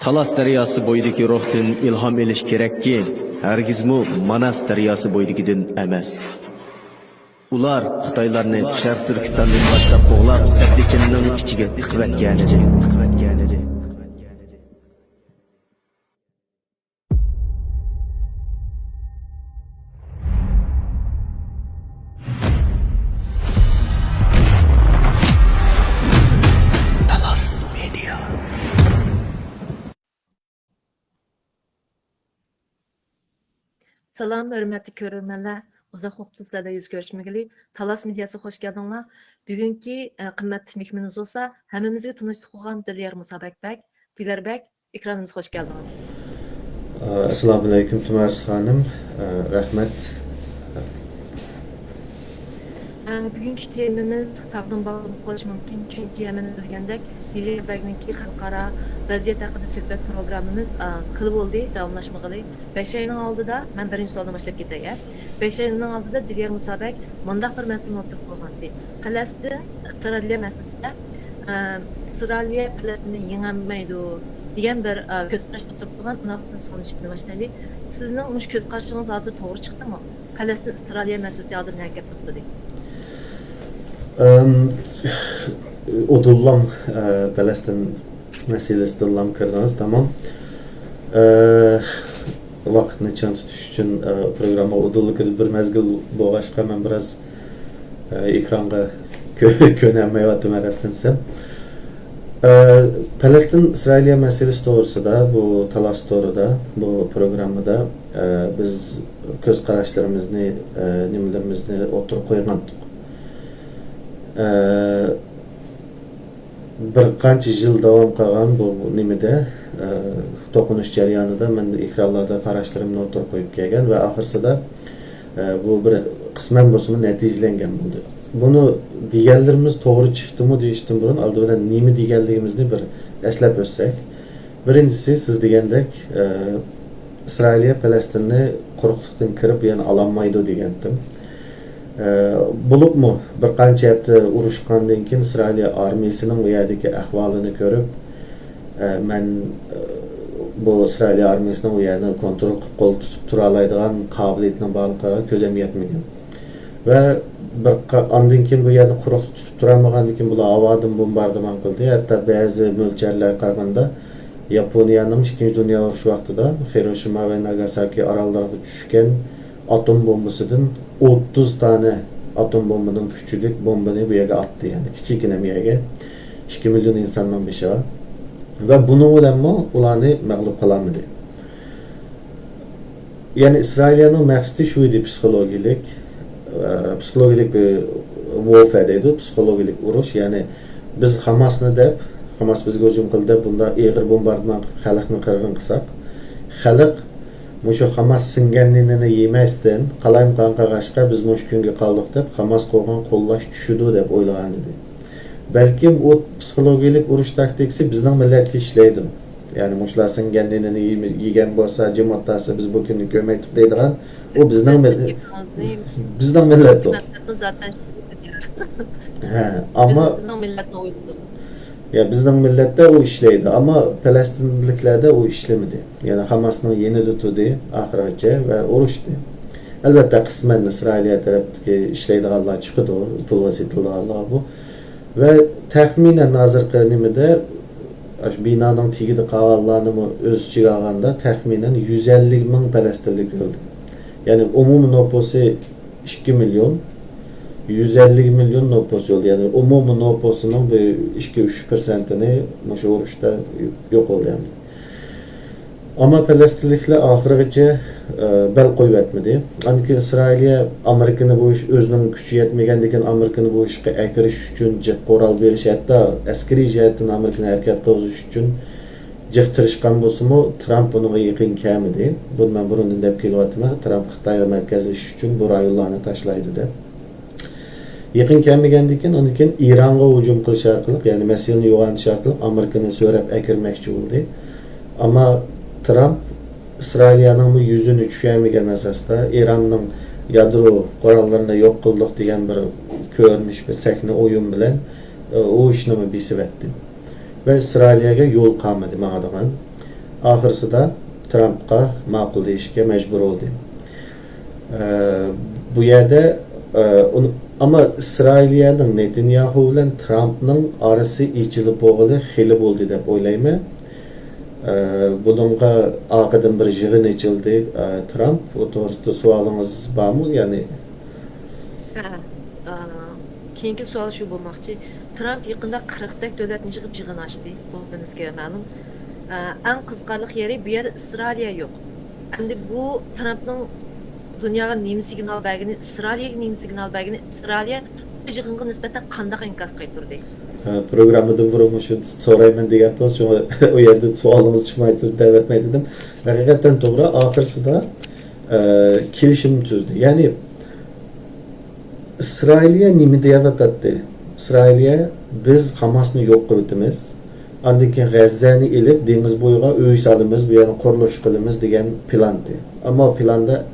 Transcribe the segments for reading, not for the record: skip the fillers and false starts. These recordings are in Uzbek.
Talas daryosi bo'yidagi ruhdan ilhom olish kerakki, hargizmi Manas daryosi bo'yidagidan emas. Ular Xitoylarni Sharq Turkistondan boshlab qo'g'lab, Sakdikinning ichiga tiqvatgan edi. Salam, hörmətli görürmənlər. Uzaq vaxtdan yüz görüşməyəli. Talas mediası xoş gəldinlər. Bugünkü qimmatli mehmonimiz olsa, həmmimizə tanışlıq olğan Dilyar Musabəkbək, Dilərbək, ekranımıza xoş gəldiniz. Assalamu alaykum Tumarz xanım. Rəhmət. Bugünkü temamız taqdim bağlanıb qolishi mumkin, chunki hamma bilgandek Dilərbəkninki xalqaro vaziyat haqida suhbat programmamiz qilib bo'ldi, davomlashmoqda. 5 oyning oldida men birinchi savoldan boshlab ketay. 5 oyning oldida Dilyar Musabək mundaq bir masalani o'tirib qo'ygandi. Falastin Israiliya masalasida Israiliya Falastinni yengolmaydi degan bir ko'zqarash o'tirib qo'ygan. Unaqasini so'rashni boshlaylik. Sizning mush ko'z qarashingiz hozir to'g'ri chiqdimi? Falastin Israiliya masalasi hozir nima gap to'xtadi? Udullam Palestin meselesi dıllam kırdınız, tamam. Vaktini çan tutuş için programa udullu kırdı bir mezgil boğaşka ben biraz ekranda könemmeye vatım arastınsam. Palestin-İsrailiya meselesi doğrusu da bu Talas doğruda bu programda da biz göz kararlarımızı, nimelerimizni oturup koygandık. Bir qancha yil davom qilgan bu nimada to'qinish jarayonida men ekranlarda qarashlarimni o'tirib qo'yib kelgan va oxirsida bu bir qisman bo'lsa natijalangan bo'ldi. Buni deganlarimiz to'g'ri chiqdimi deyishdan burun oldindan nima deganligimizni bir eslab o'tsak. Birinchisi siz degandek Israiliya Falastinni quruqlikdan kirib yana ololmaydi degandim. Bulupmu bir qancha hafta urushgandan keyin İsrailiya armiyasining bu yerdagi ahvolini ko'rib, men bu İsrailiya armiyasining u yerni kontrol qilib qo'l tutib tura oladigan qobiliyatning borligiga ko'zim yetmagan. Va bir ondan keyin bu yerni quruqlik tutib tura olmagandan keyin bular havodan bombardimon qildi. Hatto ba'zi mo'ljallarga qaraganda Yaponiyaning 2. Dunyo urushi vaqtida Hiroshima va Nagasaki orollariga tushgan atom bombasidan 30 tane atom bombanın küçülük bombanı bu yerga attı yani kichikina bir yerga 2 milyon insandan bir şey var ve bunu bilanmi ularni mag'lub qilolmadi. Yani İsrailiyaning maqsadi shu edi, psixologik bir warfare deydi, psixologik urush. Yani biz Hamasni deb, Hamas bizga hujum qildi, bunda eg'ir bombardimon xalqni qirg'in qilsak, xalq Muşu Hamas singenliğini yemezden, kalayım kankagaşka biz muş günge kaldık deb, Hamas koğan kollaş düşüdü deb oylagan dedi. Belki o psikologik uruş taktiksi bizden milleti işleydi. Yani muşlar singenliğini yegen bolsa, cemaatlarsa biz bu günü gömeydik deydiğen, o bizden milleti o. Ama ya bizden millette o işleydi ama Palestinliklerde o işlemedi. Yani Hamas'ın yeni tutuldu ahiraca ve oruçtu. Elbette kısmen İsrailiye taraftaki işleydi Allah çıktı o pul vasitli Allah bu. Ve tahminen hazır kırnımda binanın tigidi kavallarını öz çıkağında tahminen 150 bin Palestinlik öldü. Yani umumun nüfusu 2 milyon. 150 milyon nüfus oldu. Yani umumun nüfusunun 2-3%'ni bu urushda yok oldu yani. Ama Palestinlikler ahirigacha bel qo'yib etmedi. Anki İsrailiya Amerikani bu ish o'zining kuchi yetmagandan Amerikani bu ishga akirish uchun jiq qo'ral berish, hatto askariy jihatdan Amerikani harakat qilish uchun jiq tirishgan bo'lsa-mu, Trump bunga yaqin kamidi. Buni men burundan deb kelyapman. Trump Xitoyga markazlashish uchun bu rayonlarni tashlaydi deb. Yaqin kelmagandan keyin undan keyin Ironga hujum qilish orqali, ya'ni masalani yo'g'otish orqali Amerikani so'rab akirmoqchi bo'ldi. Ammo Trump İsrailiyaning yüzünü tushaymagan asosda Ironning yadro qurollarini yo'q qildik degan bir ko'rinish, bir sakna o'yin bilan o ishni besib etdi. Ve İsrailiyaga yo'l qolmadi ma'adagan. Ahırsıda Trump'a ma'qul deyishga majbur oldu. Bu yerde ama İsrailiyaning Netanyahu bilan Trump'ning arası içilib bo'lg'ili xili bo'ldi deb o'ylayman. Bununla aqıdan bir yig'in içildi Trump. O to'g'risida savolingiz bormi? Ya'ni keyingi savol shu bo'lmoqchi. Trump yaqinda 40 dak davlatni yig'in ochdi. Bu bizga ma'lum. Eng qiziqarli yeri bu yerda İsrailiya yo'q. Endi bu Trumpning dunyoga nima signal bergini, İsrailiyaga nima signal bergini, İsrailiya bu yig'inga nisbatan qanday inkas qaytardi? Programmadan burun şu sorayman degandim, şu o yerde savolingiz chiqmay turib davom etmay dedim. Haqiqatan to'g'ri, oxirsida kelishim tuzdi. Ya'ni İsrailiya nima deyapti? İsrailiya biz Hamasni yo'q qilamiz. Andan keyin G'azzani elib dengiz bo'yiga uy solamiz, bu yerni qurilish qilamiz degan plandi. Ammo planda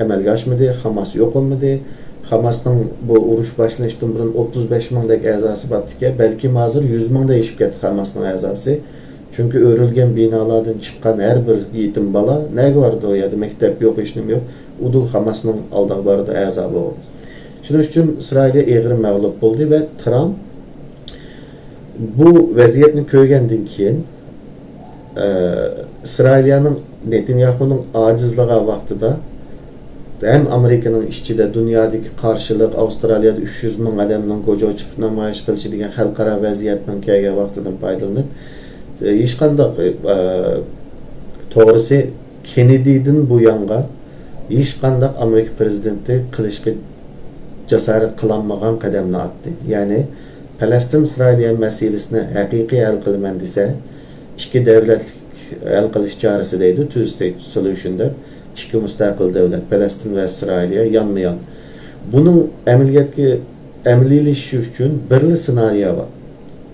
amalga oshmadi, Hamas yo'q bo'lmadi. Hamasning bu urush boshlanishdan burun 35 mingdek a'zosi bor-ki, balki hozir 100 mingda yetib ketdi Hamasning a'zosi. Chunki o'rilgan binolardan chiqqan har bir yetim bola nega bordi o yerda, maktab yo'q, hech nima yo'q. Udul Hamasning oldiga bordi, a'zo bo'ldi. Shuning uchun İsrailiya egri mag'lub bo'ldi va Trump bu vaziyatni ko'rgandan keyin İsrailiyaning Netanyahuning ojizligi vaqtida hem Amerika'nın işçide dünyadaki karşılık Avustralya'da 300 bin adamdan koca çıkıp namayış kılışı degan xalqaro vaziyatdan kelgan vaqtidan foydalanib hech qanday to'g'risi Kennedy'dan bu yanga hech qanday Amerika prezidenti qilishga jasorat qilolmagan qadamni atdi. Ya'ni Palestin-İsrailiya meselesini haqiqiy hal qilaman desa, ikki davlatlik hal qilish chorasi deydi, two state solution deb. İki müstakil devlet, Palestin ve İsrailiya yanmayan. Bunun əməliyləşi üçün birli senariyo var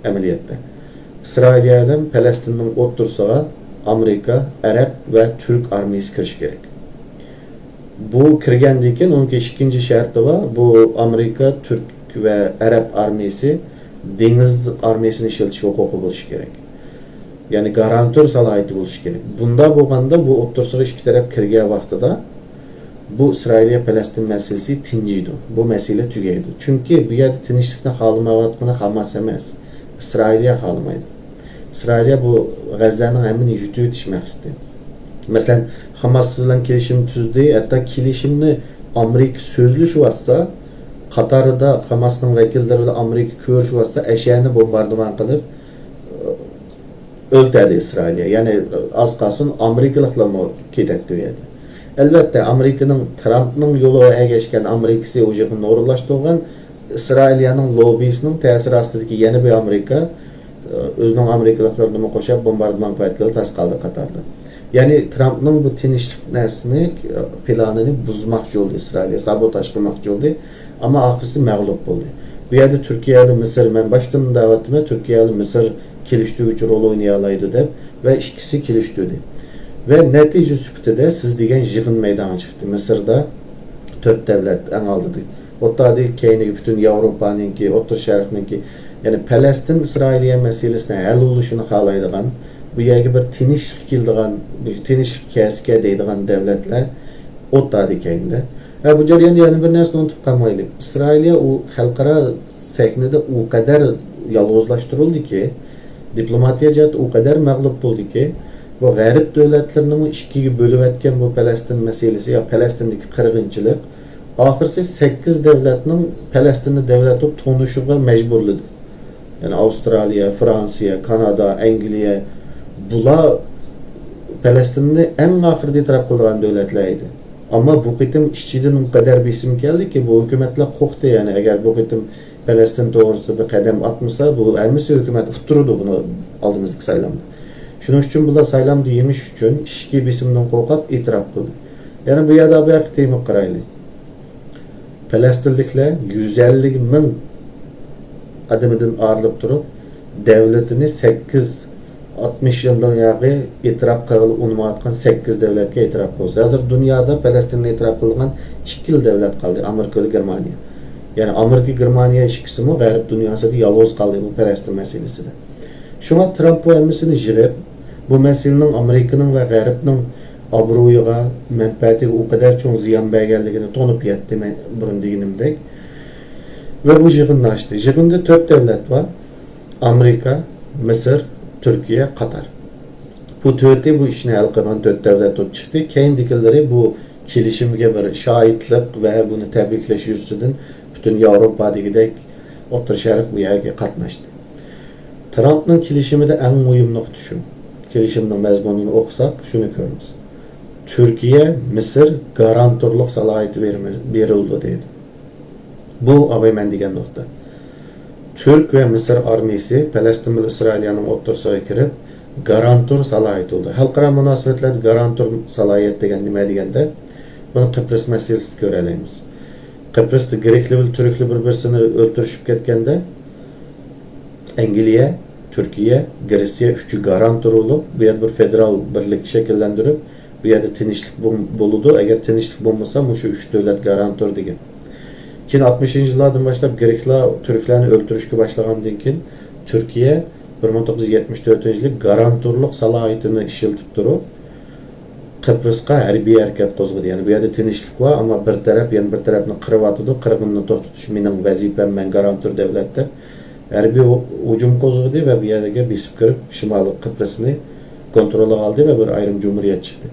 əməliyyatda. İsrailiya ilə Palestin'in otursağa Amerika, Arab ve Türk armiyası kiriş gerek. Bu kirgəndən keyin onun ikinci şərti var. Bu Amerika, Türk ve Arab armiyası deniz armiyasını işletiş hukuku buluş gerek. Yani garantör salayeti buluş gerek. Bunda bo'lganda bu otursuğa iki taraf kirgan vaqtida bu İsrailiya-Palestin meselesi tinchiydi. Bu mesele tugaydi. Çünkü bu yerda tinchlikni xohlamayotgani Hamas emas, İsrailiya xohlamaydi. İsrailiya bu G'azzaning hammini yutib o'tishmoqchi. Masalan, Hamas bilan kelishim tuzdi, hatto kelishimni Amerika so'zlashib Qatarda Hamasning vakillari bilan Amerika ko'rishib ashani bombardimon qilib öldürdü İsrailiya. Yani az kalsın Amerikalıkla mı ketdi dedi. Elbette Amerika'nın Trump'ның yolu geçken Amerika'sı o yığın uğurlaştırgan İsrailiyanın lobisinin tesir astındaki yeni bir Amerika özünün Amerikalıklarını mı koşup bombardıman kayıtlı tas kaldı Katar'da. Yani Trump'ның bu tinçlik nesini planını buzmak oldu İsrailiya, sabotaj kılmak oldu ama ahırsı mağlup oldu. Bu yerde Türkiye ile Mısır, ben baştan davetime Türkiye ile Mısır keliştirici rol oynayalaydı deb ve ikisi keliştirdi. Ve netice süpütüde siz degen yığın meydana çıktı. Mısır'da 4 devlet en aldıdı. Otta da keyni bütün Avrupa'nın ki, Orta Şərqnin ki, yani Palestin İsrailiya meselesine hal oluşunu xalaydigan, bu yerge bir tinçlik kildigan, bir tinçlik kəskä deydigan devletler otta da keyinde. Bu jarayonda yani bir narsa unutib qalmaylik. İsrailiya o xalqaro sahnada o kadar yalğızlaştırıldı ki, diplomatiya jihat o kadar mağlup oldu ki, bu g'arib davlatlarni ikkiga bo'lib etgan bu Palestin meselesi ya Palestindagi qirg'inchilik oxirisi 8 davlatning Palestinni davlat deb tanishga majburladi. Yani Avustraliya, Fransiya, Kanada, Angliya bular Palestinni en oxirida e'tirof qilgan davlatlar edi. Ama bu qitim ishchidan o kadar besim keldi ki bu hukumatlar qo'rqdi. Yani agar bu qitim Palestin to'g'risida bir qadam atmasa bu amisi hukumat uturdu bunu aldığımızdaki saylamda. Şunun için bular saylamda yemiş için ishki besimdan qo'rqib e'tirof qildi. Yani bu yerda bir temi qaraylik. Palestinliklar 150 ming adamidan ayrılıp durup devletini 60 yıldan yağı e'tirof qilib unutmayotgan 8 devletga e'tirof qildi. Hozir dunyoda Palestinni e'tirof qilgan 2 davlat qoldi, Amerika va Germaniya. Yani Amerika, Germaniya ikisi mi g'arib dunyosida yolg'iz qoldi bu Palestin meselesida. Shunga Trump bu hammasini yig'ib Bu meselenin Amerika'nın ve G'arbning obro'yiga, menfaatiga o kadar çok ziyan berganligini tonib yetdi men burun deganimdek. Ve bu yig'inni ochdi. Yig'inda 4 devlet var. Amerika, Mısır, Türkiye, Katar. Bu törti bu işini hal qilgan 4 devlet olib chiqdi. Keyindagileri bu kelishimga bir şahitlik ve bunu tebriklash yuzasidan bütün Avrupa degidek O'rta Sharq bu yerga qatnashdi. Trump'ning kelishimida eng muhim nuqta shu. Kelishimning mazmunini o'qisak shuni ko'ramiz. Türkiye, Mısır garantorluq salohiyati berildi deydi. Bu abayman degan nuqta. Türk ve Mısır armiyasi Falastin bilan İsrailning o'rtasiga kirib garantor salohiyati oldu. Xalqaro munosabatlarda garantor salohiyat degan nima deganda buni Kıbrıs masalasida ko'ralaymiz. Kıbrıs'ta Grekli ve Türkli bir-birini o'ltirishib ketganda Angliya, Türkiye, Gretsiya üçü garantor olup bu yerda bir federal birlik shakllantirib bu yerda tinchlik bo'ladi. Agar tinchlik bo'lmasa, shu 3 davlat garantor degan. Keyin 60-yillardan boshlab Greklar Türklarni o'ltirishga boshlagandan keyin Türkiye 1974-yili garantorluq salohiyatini ishlatib turib Kıbrıs'a harbiy harakat qo'zg'adi. Ya'ni bu yerda tinchlik var ama bir taraf yana bir tarafni qirib qirg'inni to'xtatish mening vazifam, men garantor davlat deb harbiy hujum qo'zg'adi ve bu yerga besib kirib Shimoliy Kıbrıs'ni kontrolga oldi ve bir ayrim cumhuriyet chiqdi.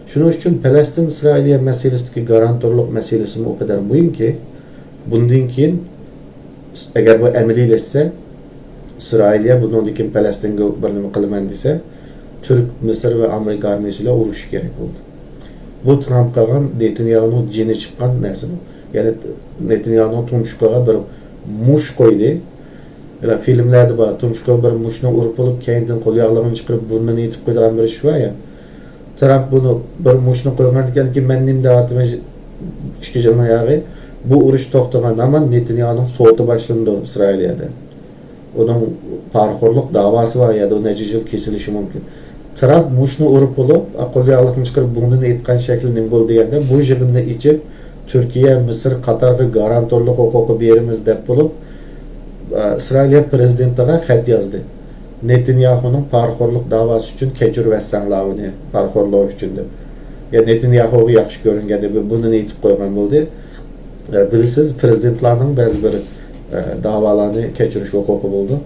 Shuning uchun Falastin Isroiliya masalasidagi garantorluq masalasi o kadar muhim ki bundan keyin agar bu amaliyleşse İsrailiya bundan keyin Falastinga bir nima qilaman desa Türk, Mısır ve Amerika armiyasiyle urush kerak bo'ldi. Bu Trump qilgan Netanyahuning jini chiqqan narsa bu. Ya'ni Netanyahuning tumshuqiga bir mush qo'ydi. Ila filmlarda bor, tumshuqqa bir mushni urib olib, keyindan qo'l yog'larini chiqarib burnini yetib qo'ygan bir ish var ya. Trump bunu bir mushni qo'ygan ekanki, menning da'vatim 2 yildan oyog'i bu urush to'xtagan ama Netanyahuning so'ti boshlandi İsrailiyada. Onun parxorluq davası var ya da o necha yil kesilishi mumkin. Trump mushni urib olib, qo'lyog'liqni chiqarib burnini yetgan shakli nima bo'ldi deganda bu yig'inni ichib Türkiye, Mısır, Katarga garantorluq huquqi beramiz deb bo'lib İsrailiya prezidentiga xat yozdi. Netanyahuning parxorluq davası uchun kechiruv etsanlar uni parxorluq uchun deb. Ya Netanyahuga yaxshi ko'ringan deb buni aytib qo'ygan bo'ldi. Bilsiz prezidentlarning ba'zi bir davalarını keçiriş hukuku buldu.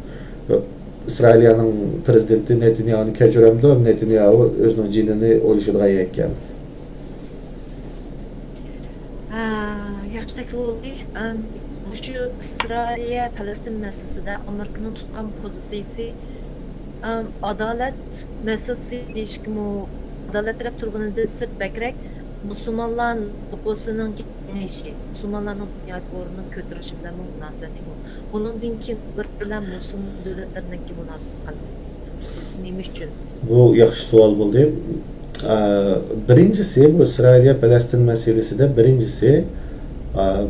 İsrailiyanın prezidenti Netanyahu'nu keçiremdi. Netanyahu özünün cinini oluşturduğu geldi. Yaxshi taklif oldu. Şu İsrailiya Falastin meselesinde Amerika'nın tutkan pozisiyası adalet meselesi değişik mu adalet taraf turbanında sırt bekrek Müslümanların okusunun gitmeyişi, Müslümanların dünya korunun kötürüşünden münasebeti bu. Bunun dinki bilen Müslüman devletlerindeki münasebet kaldı. Neymiş için? Bu yaxşı sual buldu. Birincisi bu İsrailiya Falastin meselesi de birincisi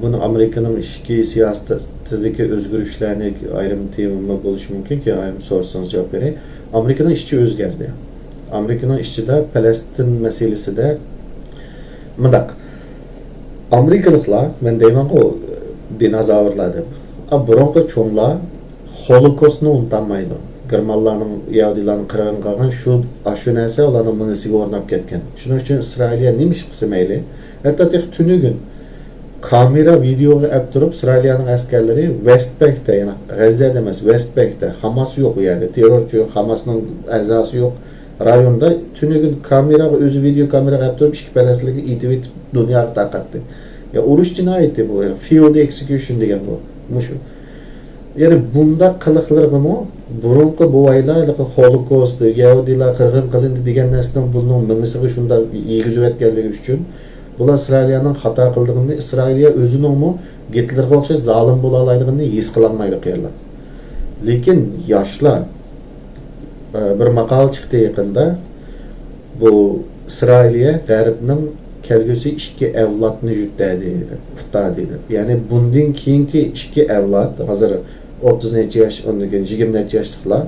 bunu Amerika'nın işki siyasetindeki özgürlüklerini ayrım temamı buluşu mümkün ki ayrım sorsanız cevap vereyim. Amerika'nın işçi özgerdi. Amerika'nın işçi de Falastin meselesi de mıdak. Amerikalıklar, ben deyman o dinozavurlar deb. Burunqi çoğunlar Holocaust'ni unutmaydı. Germanlarning, Yahudilarning qirg'in qilgan shu narsa ularning mingisiga o'rnab ketgan. Shuning uchun İsrailiya nima ish qilsa mayli. Hatto tunugun kamera videoga olib turib İsrailiyaning askarlari West Bankda, ya'ni G'azzada emas, West Bankda Hamas yo'q u yerda, terrorchi yo'q, Hamasning a'zosi yo'q. Rayonda tunugun kameraga o'zi video kameraga olib turib ishki palastligi itib dunyoga tarqatdi. Ya urush jinoyati bu, field execution degan bu. Mushu. Yani bunda qiliqlarimi burunqi buvaylarlik Holocaust, Yahudilar qirg'in qilindi degan narsadan bunun mingisiga shunda yegizib o'tganligi uchun bular İsrailiyaning xato qildigini, İsrailiya o'zining Gitlerga o'xshash zolim bo'la oladiganini his qilolmaydi qiyinlar. Lekin yoshlar bir maqol chiqdi yaqinda bu İsrailiya G'arbning kelgusi 2 evlatni jutadi dedi. Yani bundan keyingi 2 evlat hazır 30 necha yosh, ondan keyin 20 necha yoshliklar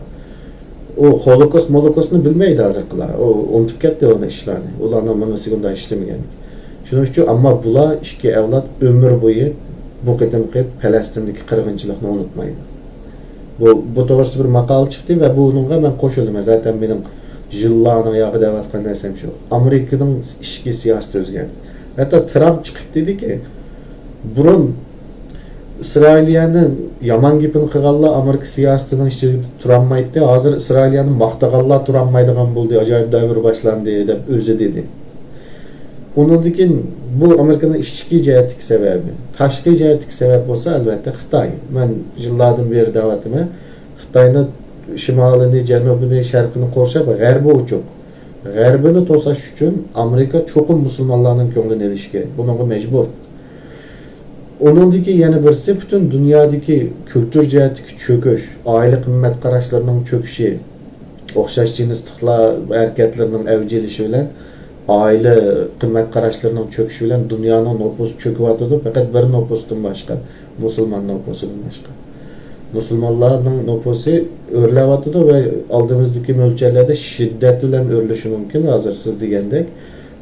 o Holocaust'ni bilmaydi hozirqilar. O unutib ketdi o'ni ishlarni. Ularning mingisiga unday ishlamagan. Shuning uchun ammo bular 2 evlat ömür bo'yi bu qadimgi Falastindagi qirg'inchilikni unutmaydi. Bu to'g'risida bir maqol chiqdi va bunga men qo'shildim. Zaten benim yıllarını yağı devatkan desem şu. Amerika'nın işki siyaseti özgerdi. Hatta Trump çıkıp dedi ki burun İsrailiyanın yaman gipini kıgalla Amerika siyasetinin işçi turanmaydı. Hazır İsrailiyanın maqtagalla turanmaydıgan buldu. Acayip davr başlandı dep özü dedi. Onundikin bu Amerika'nın işçi cihetik sebebi. Taşkı cihetik sebep olsa elbette Xitay. Ben yıllardan beri davatımı Xitay'ın şimalini, cenubunu, şarkını korşap garbi uçup. Garbini tosaş üçün Amerika çokum Müslümanlarının köngülüne ilişki. Bununla mecbur. Onundaki yeni birisi bütün dünyadaki kültür cihetiki çöküş, aile kıymet karaşlarının çöküşü, okşaş cinslikler hareketlerinin evcilişi bilen aile kıymet karaşlarının çöküşü bilen dünyanın nüfusu çöküp atıdı. Fakat bir nüfustan başka, Müslüman nüfusundan başka. Müslümanların nüfusu örlep atıdı ve aldığımızdaki ölçülerde şiddet bilen örülüşü mümkün hazır siz degендek.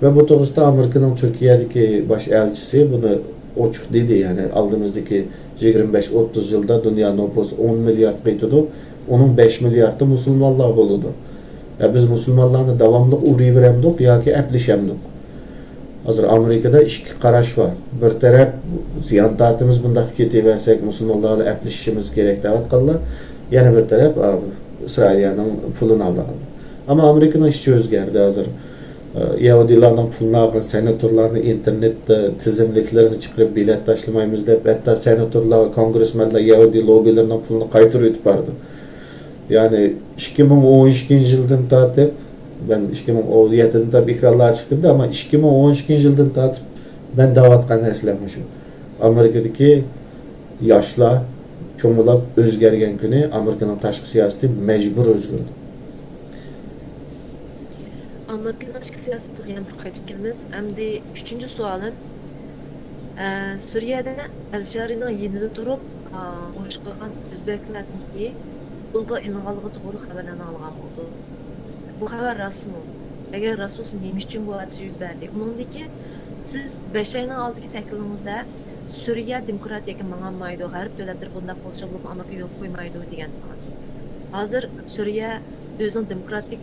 Ve bu doğrusunda Amerika'nın Türkiye'deki baş elçisi bunu oçuk dedi yani aldığımızdaki 25-30 yılda dünya nüfusu 10 milyar kıytıdı. Onun 5 milyarda Müslümanlar buludu. Ya biz Müslümanlarla devamlı uğrayı veremdik ya ki eplişemdik. Hazır Amerika'da iki karaş var. Bir taraf ziyantatımız bundaki ketiversek Müslümanlarla eplişimiz gerek davet kıldı. Yani bir taraf İsrail'in pulunu aldı. Ama Amerika'nın işçi özgerdi hazır. Yahudilerden pulunu alın, senatörlerini internette tizimliklerini çıkarıp bilet taşlamayımız deyip hatta senatörler, kongresmenler Yahudi lobilerinin pulunu kaytır ötüp vardı. Yani 2012 yıldan tatip ben 2017'de tabi ikrarlığa çıktım da ama 2012 yıldan tatip ben davatkan eslenmişim. Amerika'daki yaşlar çoğulap özgergen günü Amerika'nın taşkı siyaseti mecbur özgürdü. Amerika'nın taşkı siyaseti yana bir qaytib kelamiz. Endi üçüncü sualım. Suriye'de El-Şari'nin yenide durup uruş qilgan Özbeklarniki Ulga inğalığı doğru haberlerini alğan oldu. Bu haber rasmi. Eğer rasmi olsa neyim için bu hadise yüz verdi? Onundaki siz 5 ayın aldıki tekliğinizde Suriye demokratiyaga mağanmaydı, garip devletler bunda polşa bulup Amerika yol koymaydı degandingiz. Hazır Suriye özünün demokratik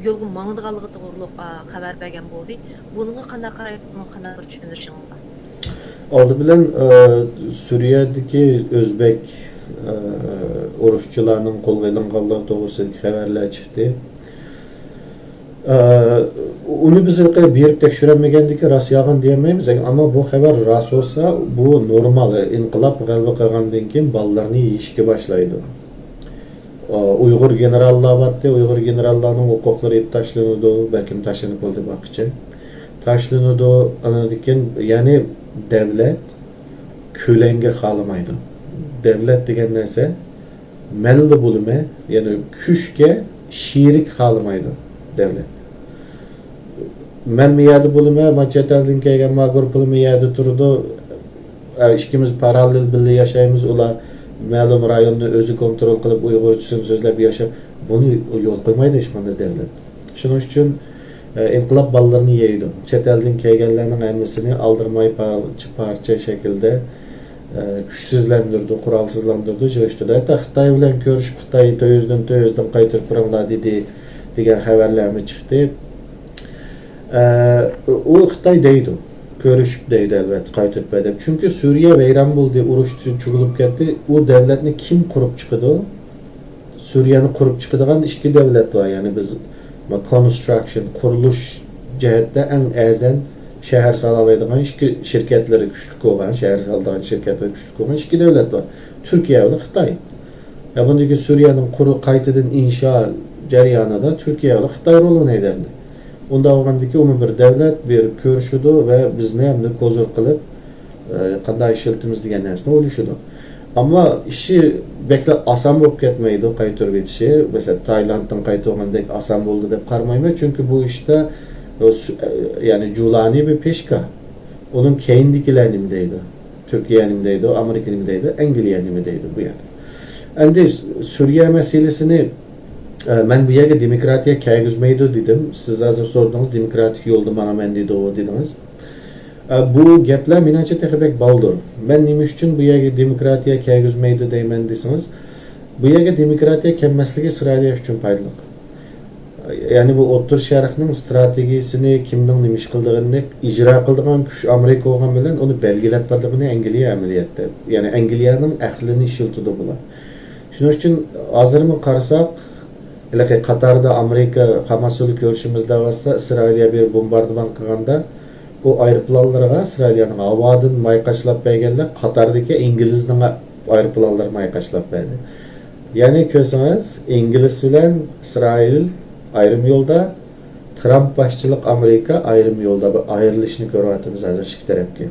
yolga mağandıganlığı doğruluq haber bergen boldy. Bununla qanday qaraysiz, bunu qanday bir tushuntirishinglar bor? Oldu bilen Suriye'deki Özbek uruşçularının kol kıyılganlığı doğrusundaki haberler çıktı. Onu biz bir tekşüremegendeki rast yağın diyemeyiz ama bu haber rast olsa bu normal inkılap galba kılgandan keyin ballarını yeyişke başlaydı. Uygur generallığa battı. Uygur generallarının hukukları ip taşlanıyordu. Belki taşlanıp oldu bakıcı. Taşlanıyordu. Anladıkken yani devlet kölenge kalamaydı. Devlet degen nerse melli bulume yani küşke şiirik kalamaydı devlet. Men miyadi bulume maçetelden kelgen magor bulume yadi turdu. İşkimiz paralel birlikte yaşayımız ola ma'lum rayonni özü kontrol qilib Uyg'urchasini so'zlab yashab buni yo'l qo'ymaydi hech qanday devlet. Shuning uchun inqilob ballarini yeydi. Chet eldan kelganlarning hammasini aldırmay parça şekilde kuchsizlantirdi, qurolsizlantirdi, yig'ishtirdi. Hatta Xitoy bilan ko'rishib Xitoy to'yizdan qaytirib turinglar dedi degan xabarlar chiqdi. U Xitoy deydi. Görüşüp deydi elbette qaytırıp edip. Çünkü Suriye veyran buldu, uruş çugulup gitti. O devletini kim kurup çıkıdı? Suriye'ni kurup çıkıdığan iki devlet var. Yani biz construction, kuruluş cihette en ezen şehir salalaydıgan iki şirketleri güçlük olan, şehir salalaydıgan şirketleri güçlük olan iki devlet var. Türkiye ve Xitay. Ya bundaki Suriye'nin kuru kaytıdın inşa ceryanı da Türkiye ve Xitay rolü neydendi? Onda olgandaki onu bir devlet bir görüşüdü ve biz ne yaptık kozur kılıp qanday işiltimiz degan narsani o'ylashadi. Ama işi bekle asan bo'lib ketmaydi qaytarib etishi. Mesela Taylanddan qaytgandek asan bo'ldi deb qaramayman. Çünkü bu işte yani Julani bir peşka. Onun keyindikiler nimdeydi. Türkiye nimdeydi, Amerika nimdeydi, Angliya nimdeydi bu yani. Endi Suriye meselesini ben bu yerge demokratiya kaygızmaydı dedim. Siz hazır sordunuz demokratik yolda bana men dedi o dediniz. Bu gepler menimce tekrar baldır. Ben neymiş için bu yerge demokratiya kaygızmaydı deymen desiniz. Bu yerge demokratiya kelmesligi İsrailiya için paydalı. Yani bu O'rta Şərqnin strategiyasini, kimning nima ish qildig'ini ijro qiladigan kuch Amerika bo'lgan bilan uni belgilab berdigini Angliya amaliyotda. Ya'ni Angliyaning aqlini ishiltidi bular. Shuning uchun hozirmi qarasak, Qatarda Amerika Hamas'ını ko'rishimizda bo'lsa, Isroilga bir bombardimon qilganda bu aeroplanlarga Isroilning havodan mayqashlab berganlar Qatardagi inglizning aeroplanlari mayqashlab berdi. Ya'ni ko'rsangiz, ingliz bilan Isroil ayrım yolda, Trump başçılık Amerika ayrım yolda ayrılışını görüyoruz hozir ikki tarafga.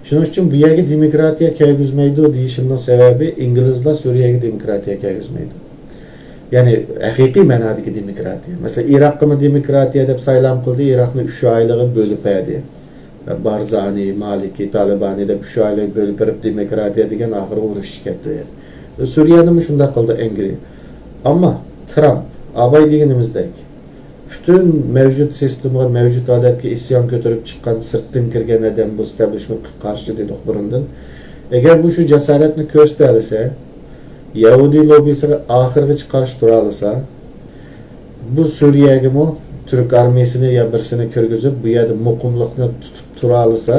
Shuning uchun bu yerga demokratiya kelgizmaydi deyishimning sababi inglizlar Suriyaga demokratiya kelgizmaydi. Ya'ni haqiqiy ma'nodagi demokratiya. Masalan, Iroqni demokratiya deb saylam qildi, Iroqni 3 oylig'i bo'lib berdi. Barzani, Maliki, Talabani deb 3 oylik bo'lib berib demokratiya degan oxiri urush ketdi. Suriyani shunda qildi Angliya. Ammo Trump Abay deganimizdek bütün mevcut sistemga, mevcut odatga isyon ko'tarib chiqqan, sirtdan kirgan odam bu establishmentga qarshi dedik burundan. Agar bu shu jasoratni ko'rsatsa, Yahudi lobbisiga oxirgacha qarshi tura olsa, bu Suriyaga mu Türk armiyasini ya birsini kirgizib, bu yerda muqimlikni tutib tura olsa,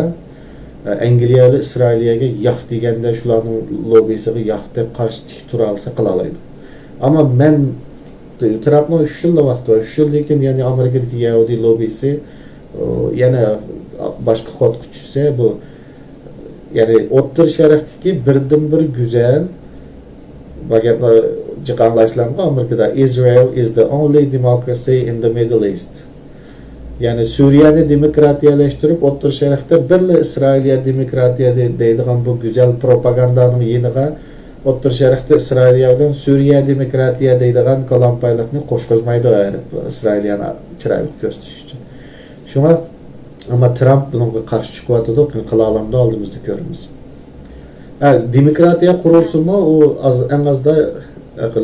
Angliyali Isroilga yo'q deganda shularning lobbisiga yo'q deb qarshi tik tura olsa qila oladi. Ammo men Trump'ın 3 yılda vakti var. 3 yıl deyken yani Amerika'daki Yahudi lobisi yana başka korkutucusu bu yani O'rta Şərqdeki birden bir güzel bakın çıkanlaşlanma Amerika'da Israel is the only democracy in the Middle East. Yani Suriye'ni demokratiyalaştırıp O'rta Şərqdə birle İsrail'e demokratiya deydiğen bu güzel propagandanın yeniga O'rta Şərqdə İsrailya bilan Suriya demokratiya deydigan kalampaylıqni qo'shqozmaydi İsrailiyani chiroyli ko'rsatish uchun. Shunga ama Trump bunga qarshi chiqyapti, qila olamda oldimizda ko'ramiz. Demokratiya qurilsinmi, u en azda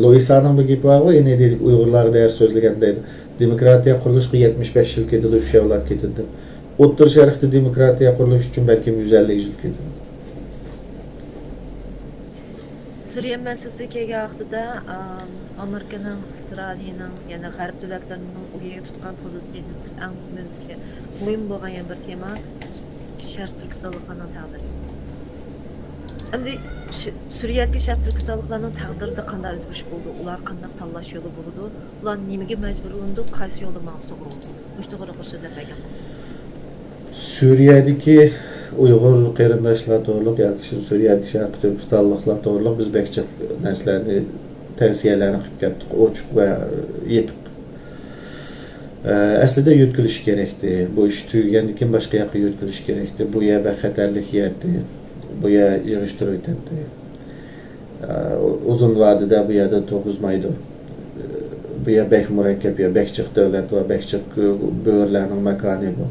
Loisaning bir gapi bor, yine dedik Uyg'urlarga değer so'zlaganda demokratiya qurilishga 75 yil ketadi, 3 yillar ketadi. O'rta Şərqdə demokratiya qurilish uchun balki 150 yil ketadi. Suriye meselesi kelgan vaqtida Amerika'nın, İsrail'nin, yani G'arb davlatlarining o'yiga tutgan pozitsiyasi eng muhim bo'lgan bir tema Sharq Turkistonliklarning taqdiri. Endi Suriyadagi Sharq Turkistonliklarning taqdirida qanday o'zgarish bo'ldi? Ular qanday tanlash yo'li bo'ldi? Ular nimaga majbur bo'ldi? Qaysi yo'lda ma'qul to'g'ri bo'ldi? Mush to'g'ri qo'shilib bergan bo'lsangiz. Suriyadagi Uyghur qarindoshlar to'g'riliq yoki Suriyadagi Sharq Turkistonliklar to'g'riliq biz bekcha narsalarni tavsiyalarni qilib ketdik, ochiq va yetiq. Aslida yutkilish kerakdi. Bu ish tugagandan keyin boshqa yoqqa yutkilish kerakdi. Bu yerda xatarlik yetdi. Bu yer yig'ishtirib o'tdi. Uzun vadada bu yerda to'g'izmaydi. Bu yer bek murakkab, bekchiq davlat va bekchiq bo'rlarning makoni bu.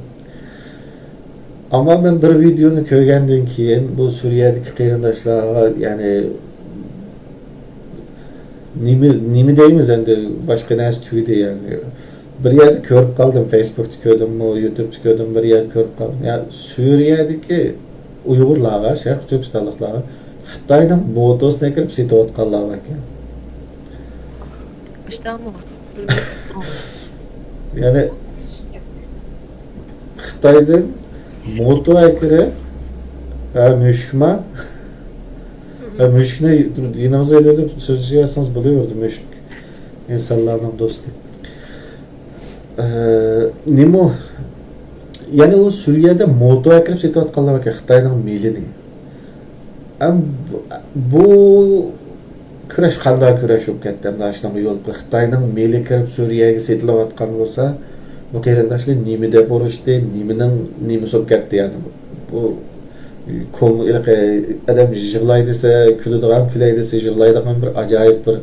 Ama ben bir videonu ko'rgandan keyin bu Suriyadagi qarindoshlarga yani nima deymiz endi boshqa narsa tuydi yani. Bir yerde ko'rib qoldim, Facebook'ta ko'rdimmi, YouTube'da ko'rdim, bir yerde ko'rib qoldim. Yani Suriyadagi Uyg'urlarga, Sharq Turkistonliklarga Xitoyning motosini kirib setayotganlar ekan. İştahmı? Yani Xitoydan moto aykırı müşkma müşkne yine öyle sözcüğü yazsanız buluyordu müşk insanların dostu. Nimo yani o Suriye'de moto aykırı situat kalmak Xitay'ın milini. Bu küreş kalda küreş yok kettem daşlama yol Xitay'ın mili kirip Suriye'ye setilavatkan olsa bu qarindoshlar nimada borishdi, nima so'p ketdi yani bu adam yig'laydi desa, kuladigan kulaydi desa, yig'laydigan bir ajoyib bir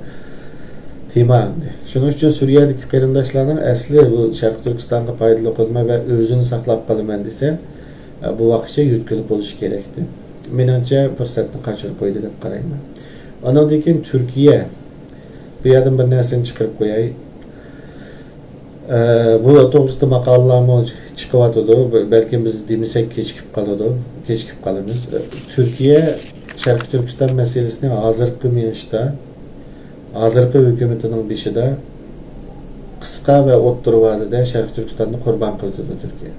tema. Shuning uchun Suriyadagi qarindoshlarning asli bu Sharq Turkistonga foydali qilma va o'zini saqlab qolaman desa, bu vaqtcha yutkilib bo'lish kerakdi. Menimcha fursatni qochirib qo'ydi deb qarayman. Undan keyin Turkiya bu yerdan bir narsani chiqarib qo'yay. Bu to'g'risida maqolalarni chiqyapti. Balki biz demasek kechikib qolamiz. Turkiya Sharq Turkiston masalasini hozirgi minishda, hozirgi hukumatining beshida qisqa va o'rta vadada Sharq Turkistonni qurbon qildi Turkiya.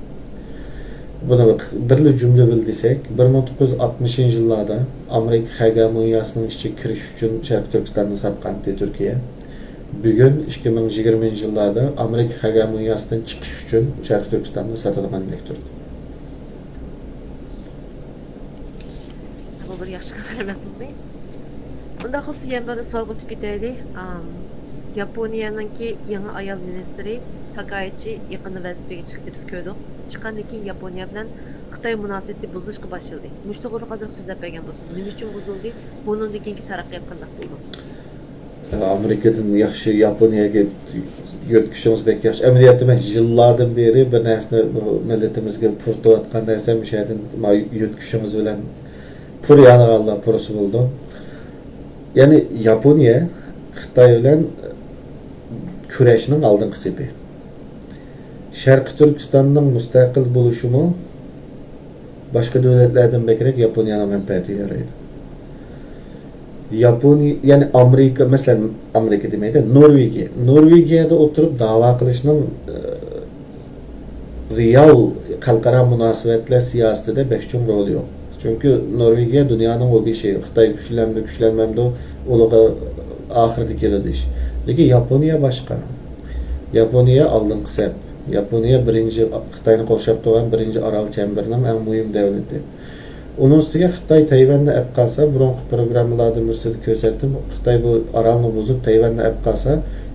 Buni birli cümle bildiysek, 1960-yıllarda Amerika hegemoniyasının içi kiriş üçün Şarkı Türkistan'ı satqandı Türkiye. Bugün 2020 yıllarda Amerika hegemoniyasından çıkış üçün Şarkı Türkistan'ı satılğandek durdu. Bu bir yaxshi xabar emas bo'ldi. Unda xuddi yana bir savol o'tib ketaylik. Yaponiyaningki yangi ayol ministri Takaichi yaqinda vazifaga chiqdi biz ko'rdik. Chiqqandan keyin Yaponiya bilan Xitoy munosabati buzilishga boshladi. Mush to'g'ri hozir so'zlab bergan bo'lsin. Nima uchun buzildi? Bundan keyingi taraqqiyot qanday bo'ldi? Amerika'dan yaxşı Yaponiyaga yo'tkishimiz bek yaxshi. Amaliyotda men yillardan beri bir narsani millatimizga purtayotgan narsam o'shadan yo'tkishimiz bilan pur yanıqallar purusu bo'ldi. Yani Yaponiya Xitoy bilan kurashning oldingi sepi. Sharq Turkistonning mustaqil bo'lishimi boshqa davlatlardan bekrak Yaponiyaning manfaatiga yaraydi. Yaponiya yani Amerika mesela Amerika demaydi, Norvegiya. Norvegiyada o'tirib da'vo qilishning real xalqaro munosabatlar siyosatida besh chum rol yo'q. Çünkü Norvegiya dünyanın o bir şeyi. Xitoy güçlenmemde uluğa ahirde keladi iş. Lekin Yaponiya başka. Yaponiya aldınqı sep. Yaponiya birinci Xitoyni qorshab turgan birinci Aral chemberining eng muhim davlati. Onun ustiga Xitoy Tayvanni olib qolsa, burungi programmalarda birsida ko'rsatdim. Xitoy bu Aralni buzib Tayvanni olib qolsa,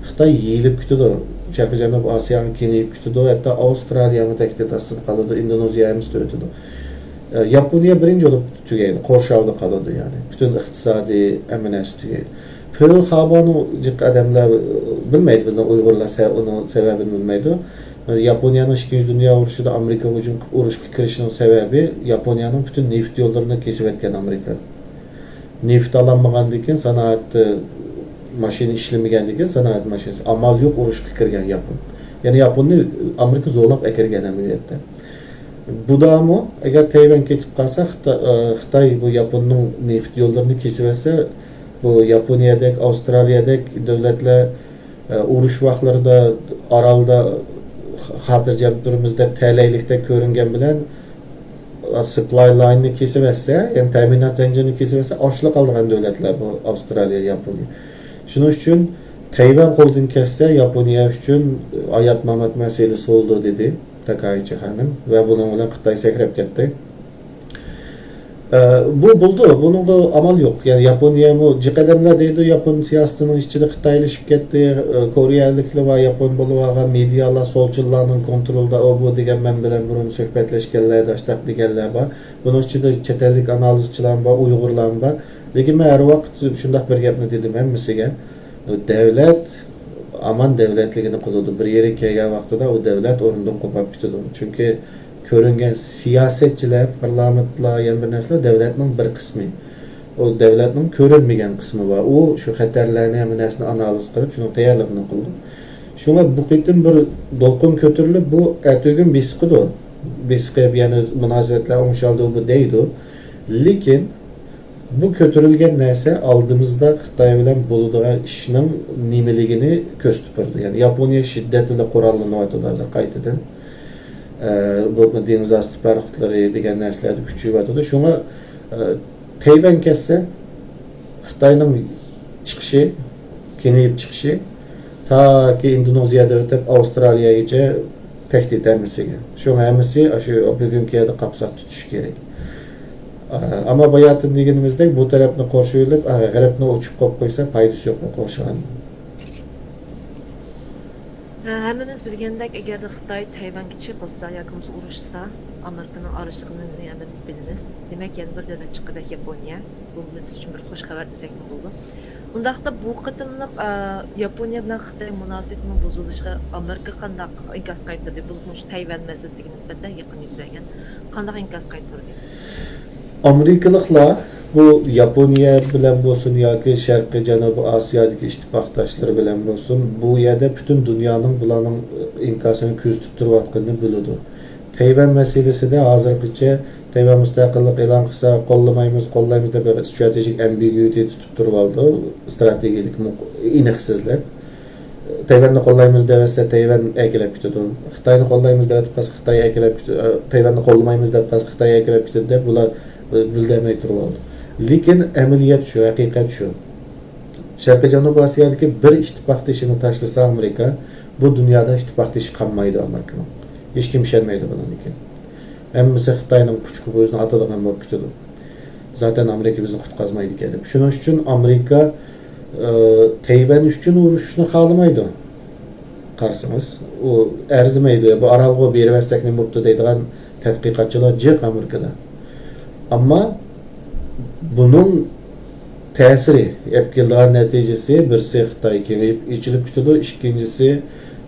Xitoy yeyilib kutadi. Sharqiy Janubiy Osiyoga kengayib kutadi. Hatto Avstraliyani tahdidasiz qoladi, Indoneziyani o'tadi. Yaponiya birinci olup tügeydi, qorshavda qaladı yani. Bütün iqtisadi eminesi tügeydi. Pearl Harbor'u adamlar bilmeydi bizden Uygurlar onun sebebini bilmeydi. Yaponiyanın 2. Dünya Urushu'da Amerika hücum uruşga kirishinin sebebi Yaponiyanın bütün neft yollarını kesip etken Amerika. Neft alanmagandan keyin sanoatni mashina ishlamagandan keyin sanoat mashinasi amal yo'q urushga kirgan Yapon. Yani Yaponni Amerika zo'rlab akirgan amaliyotda. Bu da mı? Eğer Tayvan ketip kalsa Xitoy bu Yaponning neft yo'llarini kesib etsa, bu Yaponiyadek, Avustraliyadek devletler urush vaqtlarida Aralda xotirjam turimiz deb talaylikda ko'ringan bilan supply line'ni kesib etsa, yani ta'minot zanjirini kesib etsa, ochliq qolgan davlatlar bu Avstraliya, Yaponiya. Shuning uchun Tayvan qo'ldan kessa Yaponiya uchun hayot mamot masalasi oldu dedi Takaichi hanım ve bunun bilan Xitoy sakrab ketdi. Bu buldu. Bunun da amal yok. Yani Yaponiya bu jiqadamlar deydi, Yapon siyosatining ichida Xitoylashib ketdi. Koreyaliklar va Yapon bo'lib olgan medialar solchillarning kontrolida o bu degan men bilan burun suhbatlashganlar, dashtaq deganlar bor. Buning ichida chet ellik analizchilar bor, Uyg'urlar bor. Lekin men har vaqt shunday bir gapni dedim hammasiga. Davlat aman devletligini qiladi. Bir yere kelgan vaqtida o devlet o'rnidan qo'pib ketadi. Chunki ko'ringan siyosatchilar, parlamentlar, yana bir narsalar devletning bir qismi. O devletning ko'rinmagan qismi bor. U shu xatarlarni ham narsani analiz qilib, shuni tayyorligini qildi. Shunga bu qitim bir dolqin ko'tarilib, bu atogin bisqidi. Bisqib yani munosabatlar o'ng'shaldi bu deydi. Lekin bu kötürülgen neyse aldığımızda Xitoy bilan bo'ladigan ishning nimaligini ko'z tupurdi. Yani Yaponiya shiddatli qurollanib hozir qaytadan. Bu dengiz osti paraxodlari degan narsalarni kuchaytirdi. Shunga Tayvan kessa Xitoyning chiqishi, kengayib chiqishi taki Indoneziyada o'tib Avstraliyagacha tahdid etmasiga. Shunga hammasi shu bugungi yerda qapsaq tutish kerak. Ama bayatın deganimizde bu tarafni qo'shilib, g'arbni o'chib qolib qo'ysa foydasi yo'q qo'shgan. Hammamiz bilgandek, agar Xitoy Tayvanga chiqsa yoki urushsa, Amerikaning aralashishini hammamiz bilamiz. Demak, yana bir davlat chiqadi Yaponiya. Bu biz uchun bir xush xabar desak bo'ladi. Undaqda bu qitimliq Yaponiya bilan Xitoy munosabatining buzilishiga Amerika qanday inkas qaytardi? Bu Tayvan masalasiga nisbatan yaqin yurgan. Qanday inkas qaytardi? Amerikalıklar bu Yaponiya bilan bo'lsin yoki Sharqiy Janubiy Osiyodagi ittifoqdoshlar bilan bo'lsin, bu yerda butun dunyoning bularning inkosini ko'zitib turayotganini biladi. Tayvan masalasida hozirgacha Tayvan mustaqillik e'lon qilsa qo'llaymiz deb strategik ambiguity tutib turib oldi, strategik iniqsizlik. Tayvan'ı kollayımız demese Tayvan ekelep kütüdü. Xitay'ını kollayımız deyip kalsa Xitay'ı ekelep kütüdü. Tayvan'ı kollamayımız deyip kalsa Xitay'ı ekelep kütüdü de bular bildirmey turib oldu. Lekin amaliyat şu, hakikat şu. Şarkı Janubi Asiyadaki bir ittifaqdashini tashlasa Amerika, bu dünyada ittifaqdashi qolmaydi Amerika'nın. Hiç kim işenmeydi buna lekin. Hammasi Xitayning kuch o'zini atadigan bo'lib ketadi. Zaten Amerika bizni qutqazmaydi kelib. Shuning uchun Amerika Tayvan uchun urushni xohlamaydi. Qarsangiz, u arzimaydi. Bu Orolga berib bersak nima bo'pti deydigan tadqiqotchilar jiq Amerikada. Ammo bunun tesiri, hep keldiğin neticesi birisi Xitay kengayip içilip gidiyor, ikincisi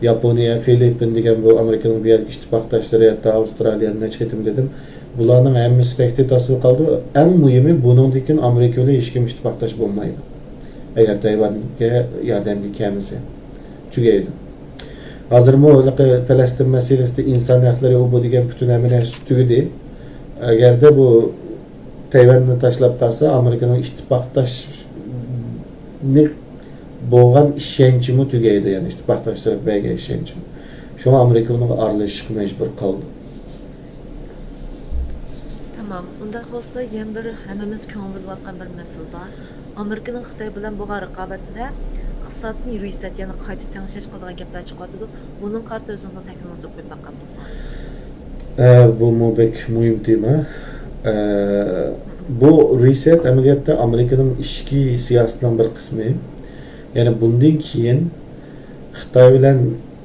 Japonya, Filipin degan bu Amerika'nın bir ittifaqdaşları hatta Avustralya'nın neçetim dedim. Bularning hammasi tehdit ostida qoldi. Eng muhimi buningdan Amerika bilan hech kim ittifaqdosh bo'lmaydi. Agar Tayvanga yordamga kelmasa tugaydi. Hozir bu Falastin masalasida inson haqlari bu degan butun amaliyot tugadi. Agarda bu Tayvan'ı tashlab qalsa, Amerika'nın ittifaqdosh bo'lgan ishonchimi tugaydi, ya'ni ittifaqdoshlar bergan ishonchi. Shunga Amerika uni aralashishga majbur qildi. Tamam. Unda olsa yana bir hammamiz ko'ngil bilgan bir masala bor. Amerikaning Xitoy bilan bo'lgan raqobatida iqtisodni yurishsat, ya'ni qayta tengshlash qiladigan gaplar chiqadi. Buning qarta o'zingizni takrorlab qo'yib baqqan bo'lsangiz. Bu mübek muhim tema. Bu reset ameliyatta Amerika'nın içki siyasetinden bir kısmı. Yani bundan keyin Xitoy bilan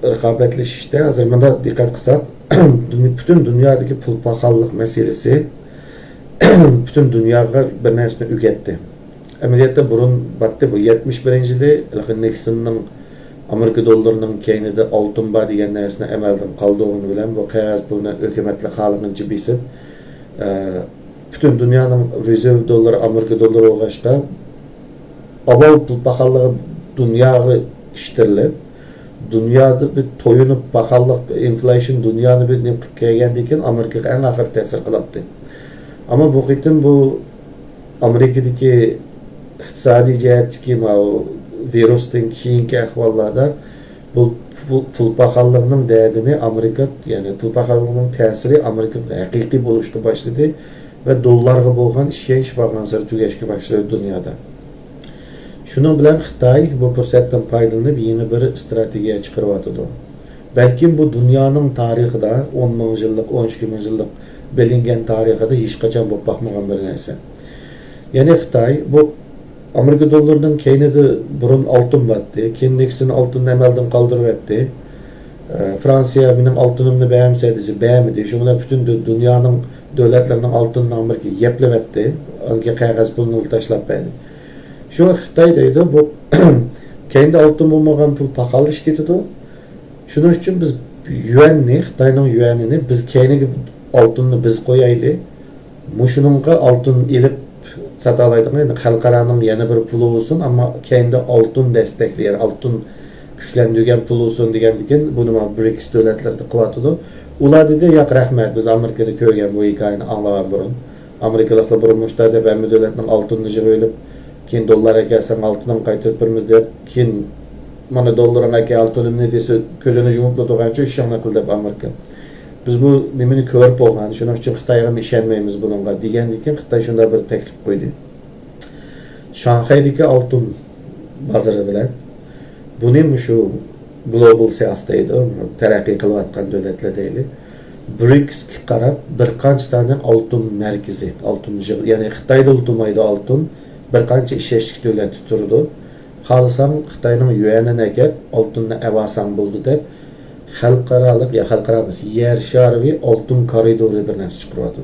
raqobatlaşishda hozir bunda dikkat qilsak, bütün dünyadaki pul pahalılık meselesi bütün dünyaya bir narsani o'rgatdi. Ameliyatta burun battı bu 71-yili Nixon'ның Amerika dollarining keynida oltin bor degan narsani amaldan qoldirgani bilan bu qog'oz pulni hukumatlar xalqincha besib bütün dünyanın rezerv doları Amerika doları olğaçqa abal pul pahalılığı dünyaya iştirilib, dünyada bir toyunup pahalılık, inflation dünyanı bir nimqib kelgandan Amerikaga eng axir ta'sir qilibdi. Ama bu qitim bu Amerikadagi iqtisodiy jihatdagi virusdan keyingi ahvollarda bu pul pahalılığının derdini Amerika, yani pul pahalılığının ta'siri Amerikada haqiqiy bo'lishga boshladi ve dollarga bo'lgan ishonch barg'ansari tugashga boshladi dünyada. Şunun bilan Xitoy bu fursatdan foydalanib yeni bir strategiya chiqaryapti. Balkim bu dunyoning tarixida 10 ming yillik, 12 ming yillik bilingan tarixida hech qachon bo'lib boqmagan bir narsa. Ya'ni Xitoy bu Amerika dollarining keynida burun oltin batdi, keyin Nixon oltinni amaldan qoldirib etdi. Fransiya benim altınımni beğenmedi, beğenmedi. Şunlar bütün dünyanın devletlerinin altınını Amerika yeplep etti. Anki qog'oz pulni tashlab berdi. Şu Xitoydaydı bu kendi altın olmagan pul pahalı iş ketidi. Şunun için biz yuanni, Xitoyning yuanini biz keyingi altınni biz qo'yayli. Mushuningga altın ilib sata oladigan, yani xalqaroning yana bir puli olsun ama kendi altın destekli, yani altın güçlendirgen pul olsun degandikin bunu BRICS devletleri qilyotidi. Ular dedi yo'q rahmat, biz Amerikada ko'rgan bu hikoyani anglagan burun. Amerikaliklar burun mushtada hamma davlatning oltinni yig'ib keyin dollarga kelsan oltinni qaytarib beramiz deb keyin mana dollarga kel oltinni desa ko'zini yumib turgancha ishonma qildi Amerika. Biz bu nimani ko'rib bo'lgan, shuning uchun Xitoyga ishonmaymiz bunga degandikin Xitoy shunda bir taklif qo'ydi. Shanxaydagi oltin bozori bilan buning şu global south'daydi, taraqqiy qilayotgan davlatlar deyli. BRICS'ga qarab bir qancha tane oltin markazi, oltin ya'ni Xitoyda ultimaydi oltin bir qancha ishonchli davlat turdi. Xohlasang Xitoyning yuanini akab oltinni avasan bo'ldi deb xalqaro ya xalqaro emas, yer shariy oltin koridori bir narsa chiqaryapti.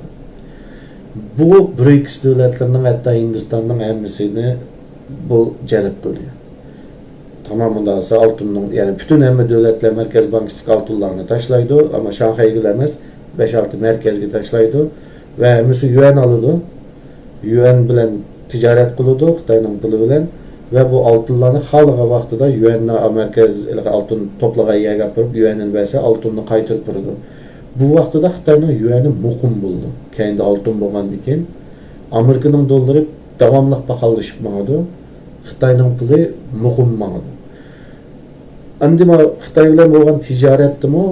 Bu BRICS davlatlarining hatto Hindistonning hammasini bu jalb qildi. Tamamında ise altının, yani bütün emmi devletler Merkez Bankası altınlarını taşlaydı ama Şanghay'a gidemez 5-6 merkezge taşlaydı ve emmisi yuan alıdı. Yuan bilen ticaret kılıdı, Xitayning pulu bilen ve bu altınlarını halığa vaxtıda yuanla merkez altın toplağa yega yapıp yuanın verse altınını qaytırıp durdu. Bu vaxtıda Xitayning yuanı muqim buldu. Kendi altın bolğan dikin Amerikanın dollari davamlıq pahalılaşıp mağdı. Xitayning pulu muqim mağdı. Andi ma Xitoy bilan bo'lgan tijoratdimi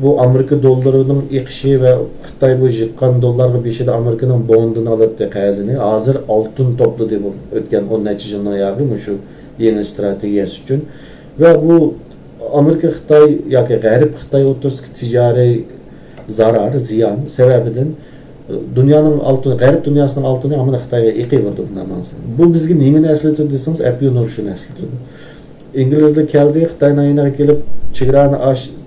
bu Amerika dollarining eqishi va Xitoy bu jiqqan dollarga beshida Amerikaning bondini oladi qazini hozir oltin to'pladi bu o'tgan 10 yildan yarmi shu yeni strategiyasi uchun va bu Amerika Xitoy yoki G'arb Xitoy o'rtasidagi tijoriy zarar, ziyon sababidan dunyoning oltini, G'arb dunyosining oltini hamma Xitoyga eqiyverdi bundan bo'lsa. Bu bizga nimani eslatadi desangiz, Appian urushini eslatadi. İngilizlar keldi, Xitoyning yoniga kelib, chegarani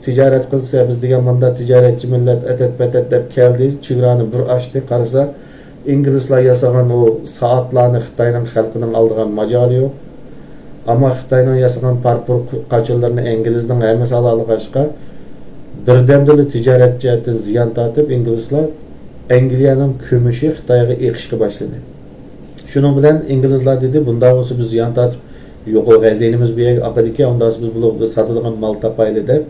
tijorat qilsa, biz degan manda tijoratchi millat atat-patat deb keldi, chegarani bir ochdi, qarasa, inglizlar yasagan o soatlarni Xitoyning xalqining oldigan majoli yo'q. Ammo Xitoyning yasagan parpor qochillarni inglizning hammasi ololg'ashqa birdamdili tijorat jihatdan ziyon tortib, inglizlar Angliyaning kumushi Xitoyga eqishga boshladi. Shuning bilan inglizlar dedi, bunda bo'lsa biz ziyon tortib yo'q g'azinimiz bu yerga oqadiki, undan biz bu sotadigan mal topayli deb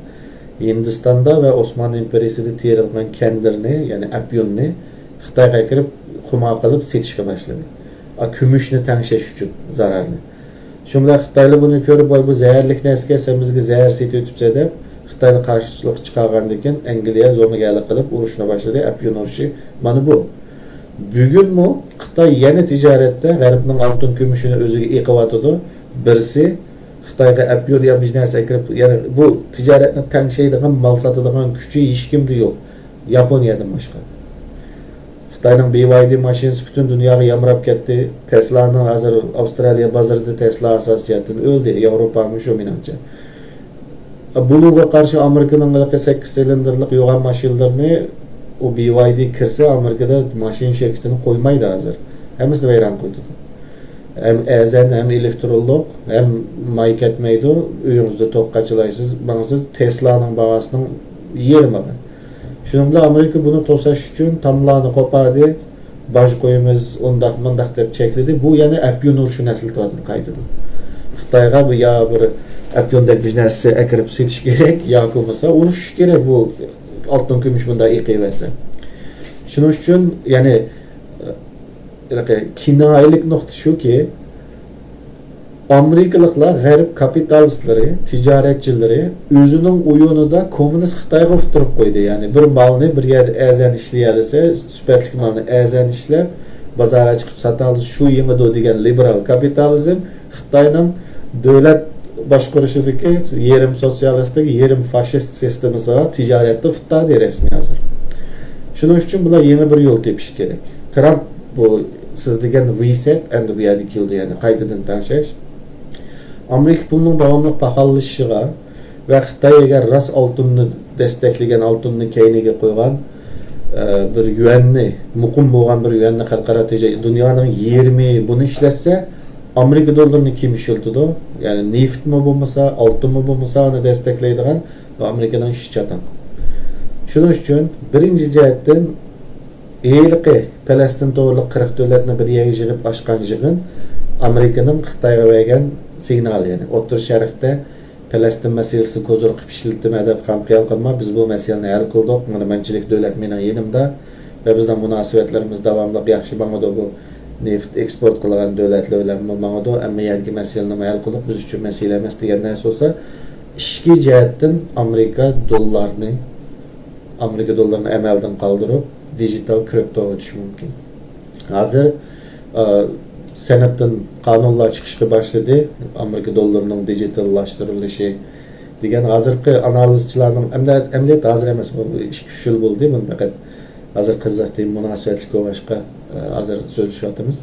Hindistonda va Osmanlı imperiyasida terilgan kendirni, ya'ni apyonni Xitoyga kirib xuma qilib setishga boshladi. Kumushni tangshash uchun zararni. Shunda Xitoylar buni ko'rib, bu zaharlik narsaga sen bizga zahar setib o'tibsa deb Xitoyga qarshilik chiqargandan keyin Angliya zo'migalik qilib urushni boshladi. Apyon urushi mana bu. Bugun mu Xitoy yana tijoratda G'arbning oltin kumushini o'ziga eqiyotdi. Birisi Xitoyga apyon ya biznesi kirib, ya'ni bu tijoratni tangshaydigan, mal sotadigan kuchi hech kimda yo'q. Yaponiyadan boshqa. Xitoyning BYD mashinasi butun dunyoga yamrab ketdi. Tesla'ning hozir Avstraliya bozorida Tesla asoschidan o'ldi. Yevropaning shu menimcha. Bunga qarshi Amerikaning 8 silindrlik yo'g'on mashinlarni o BYD kirsa Amerikada mashin shirkatini qo'ymaydi hozir. Hammasini vayron qo'ydi. Hem ezen hem elektrolog hem may ketmeydi. Uyingizda to'q qachilaysiz. Ba'zi Tesla'ning bag'asining yermadi. Shuningdek bilan Amerika buni to'sash uchun tamlarni qo'padi, boj qo'yimiz undaq deb chekladi. Bu yana apyon urushini eslatadi qaytadan. Xitoyga bu ya bir apyondek bir narsa akirib setish kerak, yoki bo'lmasa urushish kerak bu oltin kumush bunda eqiyversa. Shuning uchun ya'ni kinoyalik nuqta shuki, Amerikaliklar G'arb kapitalistlari, tijoratchilari o'zining o'yinida kommunist Xitoyga o'tirib qo'ydi. Ya'ni bir malni bir yerda azan ishlayalsa, sifatli malni azan ishlab, bozorga chiqib sotadi, shu yengidi degan liberal kapitalizm Xitoyning davlat boshqarishidagi yerim sotsialistik, yerim fashist sistemasiga tijoratda futadi rasmiy hozir. Shuning uchun bular yana bir yo'l tepish kerak. Trump bu siz degan reset endi bu yerda keldi, ya'ni qaytadan tangshash. Amerika pulining davomli paxallashishiga va Xitoyga ras oltinni destaklagan, oltinni keyniga qo'ygan bir yuanni, muqim bo'lgan bir yuanni xalqaro tijorat dunyoning 20 buni ishlatsa, Amerika dollarini kim ishlatadi? Ya'ni neftmi bo'lmasa, oltinmi bo'lmasa, uni destaklaydigan va Amerikaning ishi chatan. Shuning uchun birinchi jihatdan Eyliqi Falastin to'g'riliq 40 davlatni bir yerga yig'ib ochgan yig'in Amerikaning Xitoyga bergan signali, ya'ni O'rta Sharqda Falastin masalasini ko'zor qilib ishlatma deb ham qiyol qilma, biz bu masalani hal qildik. Mana manchilik davlat mening yenimda va bizning munosabatlarimiz davomli yaxshi bo'lmadi bu neft eksport qilgan davlatlar bilan bo'lmadi, ammo yangi masalani hal qilib biz uchun masala emas degan narsa bo'lsa, ishki jihatdan Amerika dollarini amaldan qoldirib dijital kriptoga o'tish mumkin. Hozir senatdan qonunlar chiqishga boshladi. Amerika dollarining dijitallaştırılışı degan hozirgi analizchilarning amaliyot hozir emas, bu 2 yil bo'ldi. Buni faqat hozir qiziqdi munosabatli boshqa hozir so'zlashyapmiz.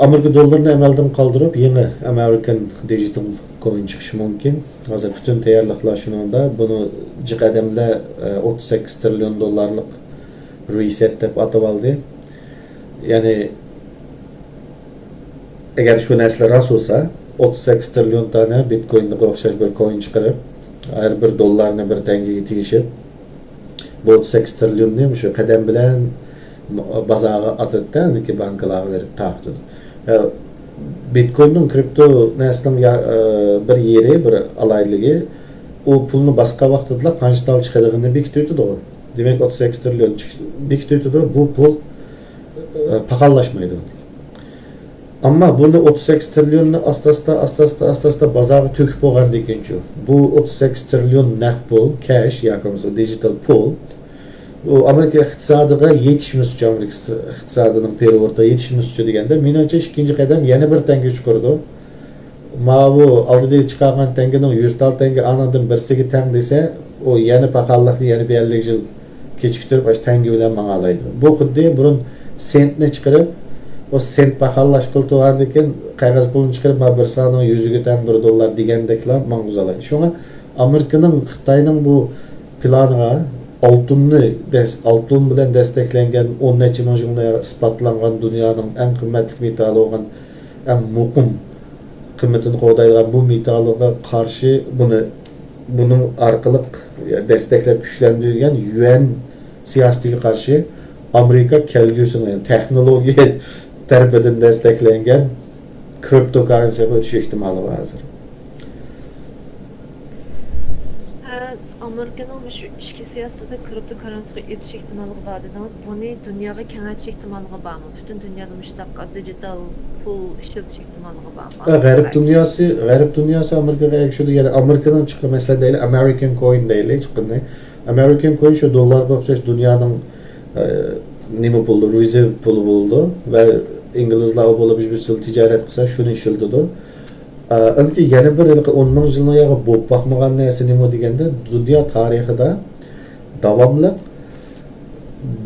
Amerika dollarini amaldan qoldirib yangi American Digital Coin chiqishi mumkin. Hozir butun tayyorliklar shuningda buni jiqadamlar 38 trillion dollarlik reset deb atab oldi. Ya'ni agar shu narsa rost bo'lsa, 38 trillion tane Bitcoin'ga o'xshash bir coin chiqarib, har bir dollarni bir tangaga tegishib, bu 38 trillionni shu qadam bilan bozorga atadi, ki bankalarga berib taqdi. Bitcoin'ning kripto narsaning bir yeri, bir alayligi, u pulni boshqa vaqtda qancha chiqadigini bekitadi. Demak 38 trillion bekitadi, bu pul paxallashmaydi. Ama bunu 38 trilyonunu asta bazarga töküp bolgan dekenço. Bu 38 trilyon naqd pul, cash yoki digital pul. O Amerika iqtisodiga yetishmoqchi, Amerika iqtisodining periodida yetishmoqchi deganda, menimcha ikkinchi qadam yana bir tanga chiqardi. Ma bu oldida chiqargan tanganing 100 tal tanga anadan birsiga tang desa, o yana paqalliqni yana 50 yil kechiktirib ash tanga bilan mangalaydi. Bu xuddi burun sentni chiqarib o sent paqallash qilgan ekan, qog'oz pulni chiqarib ma bir so'ning 100 ga tang $1 degandeklar mang'uzalaydi. Shunga Amerikaning Xitoyning bu planiga altın bilan desteklengen 10 neçe ming isbotlangan dunyoning eng qimmatli metali bo'lgan eng muqim qimmatini qo'daydigan bu metalga qarshi bunun orqali desteklab kuchlantirgan yuan siyosatiga qarshi Amerika kelgusini texnologiya tarafidan desteklengen kriptokurrensiyaga o'tish ehtimoli bor hozir. Amerika'nın şu içki siyaseti kriptokurrensiye yetiş ihtimali var dediniz. Bunu dünyaya kengaytiş ihtimali var mı? Bütün dünyada müştakka dijital pul işletiş ihtimali var mı? Garip dünyası Amerika'ya yakışıyordu. Yani Amerika'nın çıkı mesela değil, American coin değil çıkını. American coin şu dolar bakacak dünyanın nimi pulu, reserve pulu buldu ve İngilizler o bulup bir sürü ticaret kısa şunu işildidu. Ilki yana bir 10 yılına yağı bo'lib bakmagan narsa nima deganda dünya tarixida davomli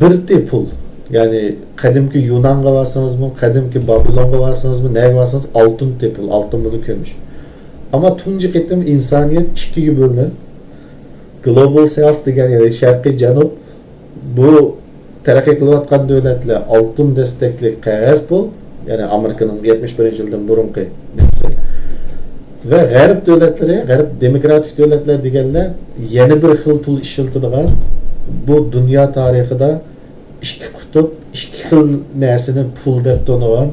bir pul. Yani qadimki Yunonga borsangiz mı, qadimki Babilonga borsangiz mı, nega borsangiz altın pul, altın bunu ko'mish. Ama tunji qitim insoniyat ikkiga bo'linib global south degan yani sharqiy janub bu taraqqiy qilayotgan davlatlar altın destekli qog'oz pul, yani Amerikaning 71-yildan burunqi ve g'arb devletleri, g'arb demokratik devletler deganlar yana bir xil pul ishlatadigan bu dünya tarixida ikki qutb, ikki xil narsani pul deb tonigan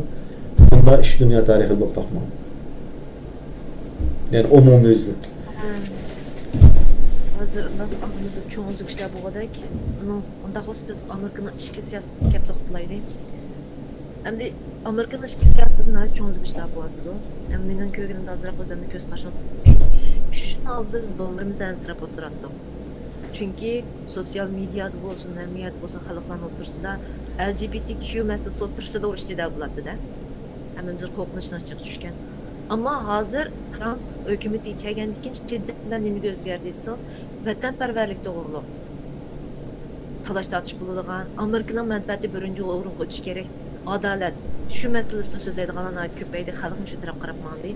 bunday ish dunyo tarixi bo'lib bakmam. Yani umumyüzlük. Hazır aklımızda çoğun işler bu kadar ki onda biz Amerika'nın içki siyasetini kep toxtlaydı. Hem de Amerika'nın içki siyasetinin her çoğun işler bu arada. Hem benim köylümde azırak özellikle göz karşına şunu aldı biz ballarımızdan ensirap oturattık. Çünkü sosyal medyada olsun, emniyet olsun, halkların otursa LGBTQ meselesi otursa da o işte de buladı da. Hemen bir korkunçtan çıkıp düşken. Ama hazır Trump hükümeti kelgendikin şiddetten nemi özgerdiysanız vatanperverlik doğruluq. Talaş tartış bulunğan Amerikanın mənfəati birinci orun qoyuş gerek. Adalet. Şu meselesini sözləydiğanan ait köpəydi, xalqın şu tərəf qarapmalıdır.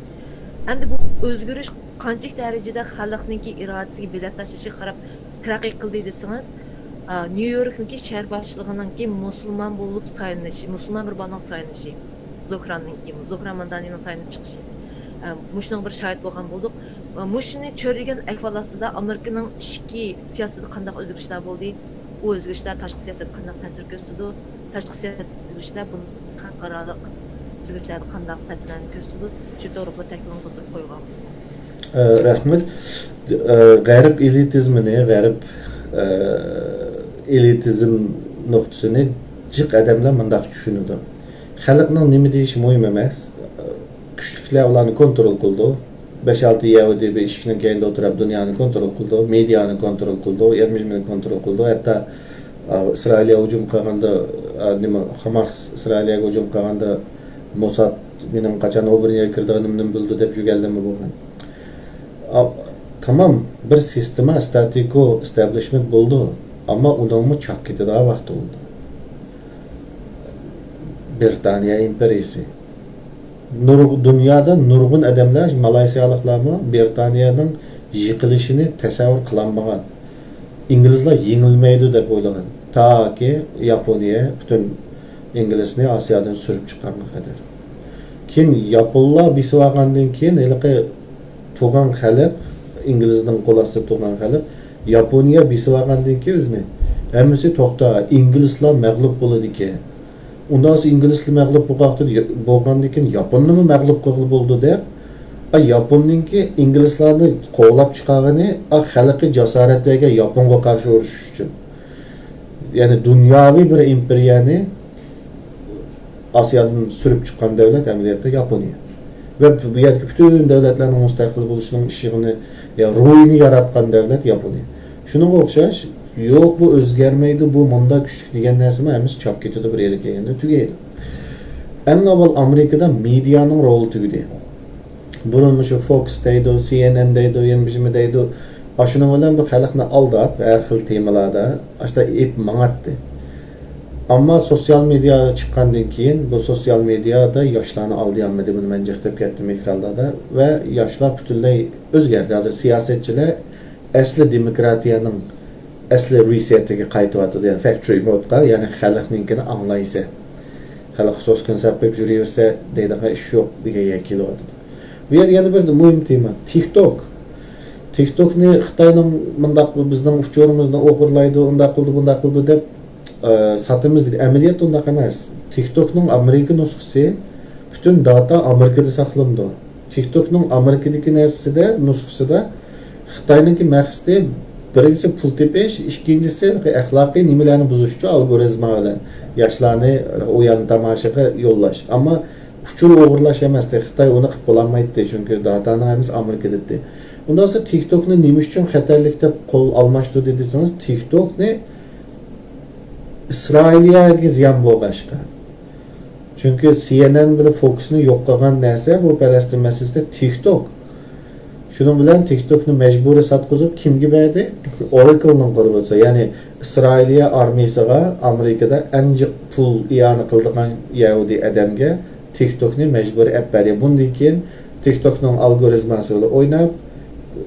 Hem de bu özgürüş qançıq dərəcədə xalqınki iradəsiga bilatlaşışı qarab tərəqqi qıldı desiniz. New York'nki şəhər başçılığınınki musulman bulup sayılışı, musulman bir balın sayılışı. Zohran Mandani'nin sayılıp çıkışı. Muşunun bir şahit bolğan bolduq. Muşunu çördegen ahvalasida Amerikanın içki siyaseti qandaq özgürüşlər boldu. O özgürüşlər tashqi siyasətə qandaq təsir göstərdi. Tashqi siyasət özgürüşlər bu xalqaralıq özgürlüklərə qandaq təsirini göstərdi. Şu to'g'ri təklifini qo'yib qo'yganmisiz? Rahmet. G'arb elitizmini, g'arb elitizm nuqtasini jiq adamlar mundaq tushunadi. Xalqning nima deyishi muhim emas. Kuchliklar ularni kontrol qildi. 5-6 Yahudi bir ishning keyinda o'tirib dunyoni kontrol qildi, mediani kontrol qildi, ermishni kontrol qildi. Hatto Isroilga hujum qilganda, nima Hamas Isroilga hujum qilganda Mossad mening qachon o'birga kirganimni bildi deb jugalimi bo'lgan. Tamam, bir sistema statiko establishment bo'ldi, ammo uningmi choq ketida vaqt bo'ldi. Britaniya imperiyasi. Dünyada nurg'un adamlar, Malaysiyaliklarmi Britaniyaning yiqilishini tasavvur qilmagan. İngilizlar yengilmaydi deb o'ylagan. Taki Yaponiya bütün İngilizni Osiyodan surib chiqqanga qadar. Keyin Yaponlar bisvagandan keyin haliqi to'g'an xalq, İngilizning qo'lastida to'g'an xalq Yaponiya bisvagandan keyin o'zini hammasi to'xta, İngilizlar mag'lub bo'ladi ekan. Ondan sonra İngilizli məğlub bolğandan keyin Yaponni məğlub bo'ldi deb, Yaponninki İngilizlarni qovlab chiqargani xalqi jasoratga Yaponga qarshi urushish uchun. Yani dunyoviy bir imperiyani Asya'dan sürüp çıkan devlet emniyette Japonya. Ve bu yerdeki bütün devletlerin müstakil buluşunun ışığını, ya ruhunu yaratkan devlet Japonya. Şuna okşaş, yok bu özgermeydi, bu manda güçlük diyen nesime hemiz çap getidi bir yere kelgende tügeydi. En avval Amerika'da medyanın rolu tügedi. Bunun şu Fox'taydı, CNN'daydı, yenmişimidaydı. Aşının olan bu halkını aldat ve her xil temalarda işte ip manattı. Ama sosyal medya çıkandan keyin bu sosyal medyada yaşlarını aldayanmadı bunu ben cıhtip kettim ekranda ve yaşlar bütünlüğü özgerdi. Hazır siyasetçiler asli demokratiyanın asli resetiga qaytıvadı. Yani factory mode'ga yani halkninkini anlaysa. Halk söz konsept qilib yuraversa deydigan ish yo'q degan kelyapti. Bu yer yana bir muhim tema. TikTok. TikTok'ni Xitoyning mundaq bizning uchurimizni o'g'irlaydi, unda qildi deb satımız değil. Ameliyat undaq emas. TikTok'ning Amerika nusxasi bütün data Amerikada saqlandı. TikTok'ning Amerikadagi nusxasida Xitoyninki maqsadi birincisi pul tepish, ikkinchisi axloqiy nimalarni buzishchi algoritma bilan yoshlarni o yan tomoshaga yo'llash. Ammo uchur o'g'irlash emas. Xitoy uni qilib bo'lmaydi, chunki datani hamiz Amerikada edi. Undan sonra TikTok'ni nima uchun xatarlik deb qo'l almashdi dedisangiz, TikTok'ni İsrailiyəyə ziyan bo'lg'ashqa. Chunki CNN bilan Fox'ni yo'q qilgan narsa bu Falastin masalasida TikTok. Shuning bilan TikTok'ni majburiy sotqizib kimga berdi? Oracle'ning qurg'isi, ya'ni İsrailiya armiyasiga Amerikada ancha pul iyoni qildigan Yahudi odamga TikTok'ni majburiy olib berdi. Bundan keyin TikTok'ning algoritmasi bilan o'ynab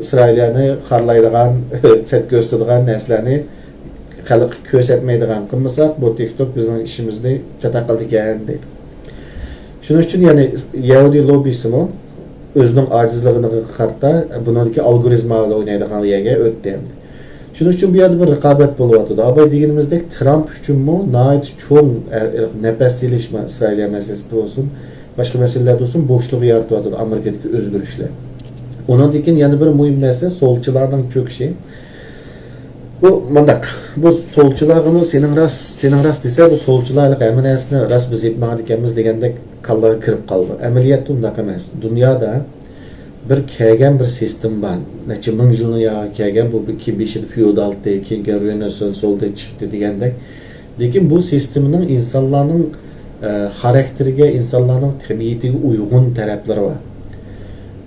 İsrailiyani xarlaydigan, set ko'rsatadigan narsalarni xalq ko'rsatmaydigan qilmasak bu TikTok bizning ishimizni chataqildi ekan deydi. Shuning uchun ya'ni Yahudi lobbisimi o'zining ojizligini qarta buniki algoritmalar o'ynaydigan yerga o'tdi endi. Shuning uchun bu yerda bir raqobat bo'lyapti. Abay deganimizdek Trump uchunmi nihoyat cho'ng nafas ilishma Isroiliya masalasida bo'lsin, boshqa masalalarda bo'lsin bo'shliq yaratyapti Amerikadagi o'zgarishlar. Ondan keyin yana bir muhim narsa solchilarning cho'kishi. Bu mandak. Bu solchilarni sening rast desa bu solchilarlik hammasini rast biz yetmagan ekanmiz degandek kallaga kirib qoldi. Amaliyotda undaq emas. Dunyoda bir kelgan bir sistem bor. Necha ming yilni ya kelgan bu 2005 feodalda, keyin Renaissance solda chiqdi degandek. Lekin bu sistemning insonlarning xarakteriga, insonlarning tabiatiga uyg'un taraflari bor.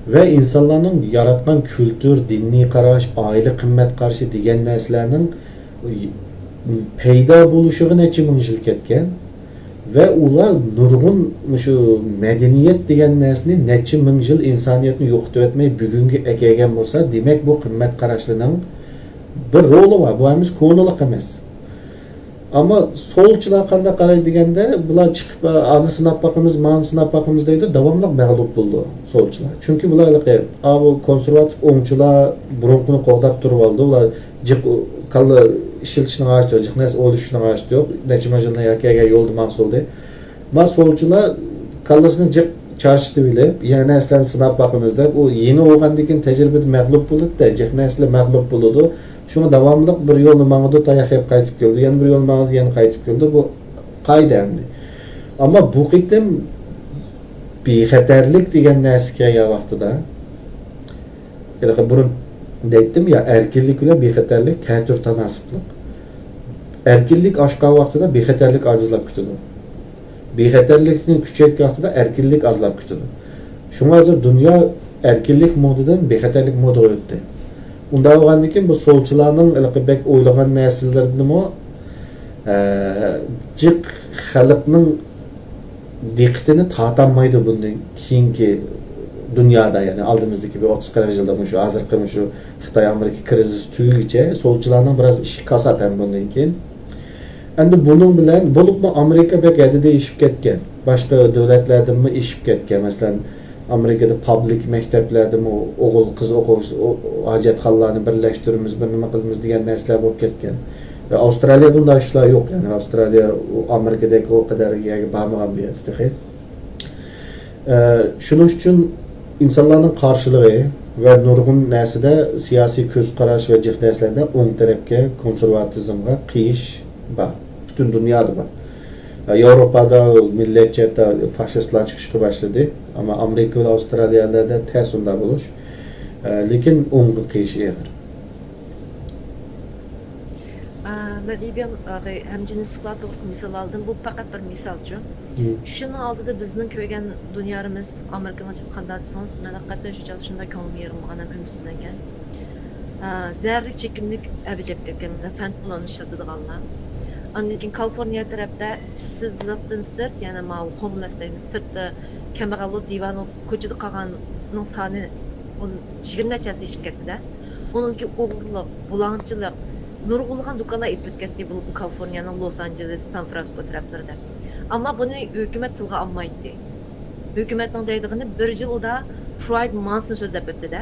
Ve insanların yaratgan kültür, dinni qarash, aile qimmat qarshi degan narsalarning paydo bo'lishiga necha ming yil ketgan ve ular nurg'un shu madaniyat degan narsani necha ming yil insoniyatni yo'qotib o'tmay bugunga kelgan bo'lsa, demak bu qimmat qarashlarning bir roli bor. Bu hamiz ko'ngilliq emas. Ama solchilar qanday qaraydi deganda bular chiqib ani sinab boqamiz, mani sinab boqamiz deydi, davomli mag'lub bo'ldi solchilar. Chunki bular bu konservativ o'ngchilar burunqini qo'g'dab turib oldi. Ular jiq kalla ishilishni g'ashti yo'q, jiq narsa o'lishni g'ashti yo'q. Necha majilni yakaga yo'ldi maqsuldi. Mas solchilar kallasini jiq charishdi bilib, yana narsalarni sinab boqamiz deb u yeni o'g'andan keyin tajribada mag'lub bo'ldi-da, jiq narsalar mag'lub bo'ldi. Şunu davamlıq bir yolunu mağdur dayak hep qaytib geldi. Yani bir yol mağdur yani qaytib geldi. Bu qayda endi. Ama bu qitim bexatarlik degan narsaga ya vaqtida. Yani burun deytdim ya, erkinlik bilan bexatarlik ta'tir tanasiblik. Erkinlik oshgan vaqtida bexatarlik ojizlab ketadi. Bexatarlikni kuchaytgan vaqtida erkinlik ozlab ketadi. Shunga hozir dunyo erkinlik modidan bexatarlik modiga o'tdi. Unda olgandan keyin bu solchilarning bek o'ylagan narsalarni jiq xalqning diqqatini tortolmaydi bundan keyingi dunyoda, ya'ni oldimizdagi bir 30-40 yilda shu hozirgi shu Xitoy Amerika krizis tugaguncha solchilarning biroz ishi kasat ham bundan keyin. Endi buning bilan bo'libmi Amerika bek adida ishib ketgan. Boshqa davlatlardami ishib ketgan. Masalan Amerika'da public maktablarda o'g'il qiz o'qish hojatxonalarni birlashtiramiz, bir nima qilamiz degan narsalar bo'lib ketgan. Ve Avustraliyada unday ishlar yo'q. Yani Avustraliya Amerikadagi o qadar bo'lmagan bir yer. Shuning uchun insonlarning qarshiligi va nurg'un narsada siyosiy ko'z qarash va jihatlarda o'ng tarafga konservatizmga qiyish bor. Butun dunyoda bor. Avrupa'da milletçe faşistler çıkışa başladı. Ama Amerika ve Avustralya'da ters onda buluş. Lekin ongu kıyışı eğer. Ben İBM hem cinslikler doğru misal aldım. Bu fakat bir misalcı. Şunu aldı da bizning ko'rgan dunyamiz Amerikaga chiqib qandatsınız. Men haqiqatan shu çalışında ko'nglim yerim anam ümitsizden ekan. Zərli çekimlik əbəcəb ketganmiz. Fənd bilan işlətadiganlar. Ondan keyin Kaliforniya tərəfdə işsizlikdən sırt, yəni homeless deyimiz, sırtda kambag'allik divani ko'chada qolganning soni 20 neçəsi işib ketdi-də. Onunki o'g'irlik, bulanchilik, nurg'ulg'an do'konlar itilib ketdi bu Kaliforniyaning Los Angeles, San Francisco taraflarida. Ama bunu hükümet tilga almaydı. Hükümetning deydigini bir yil uda Pride Month'ni so'zlab o'tdi-da.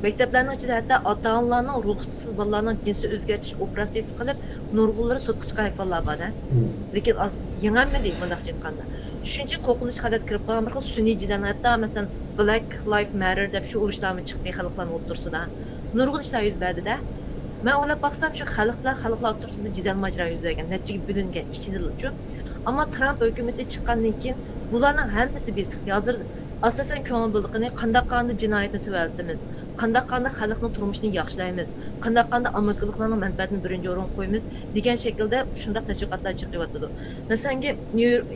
Maktablarning ichida hatto ota-onalarning ruxsatsiz bolalarning jinsi o'zgartirish operatsiyasi qilib, nurg'unlari sotqa chiqqan hayvonlar bor-da. Lekin yengilmadi bunday chiqqanda. Shuncha qo'rqinch holat kirib qolgan bir xil sun'iy jidal hatto masalan Black Lives Matter deb shu urushlarni chiqdi xalqlarning o'rtasida. Nurg'un ishlar yuz berdi-da. Men o'ylab baksam shu xalqlar o'rtasida jidal majra yuz bergan, natijaga bo'lingan ishchilar. Ama Trump hükümeti çıkandan keyin bularning hammasi biz hozir asosan ko'ngil bildiqini qanday qanday jinoyatni tuvaltimiz, qanday qanday xalqning turmushini yaxshilaymiz, qanday qanday amerikaliklarning manfaatini birinchi o'ringa qo'yamiz degan shaklda shunday tashviqotlar chiqyapti. Masalan,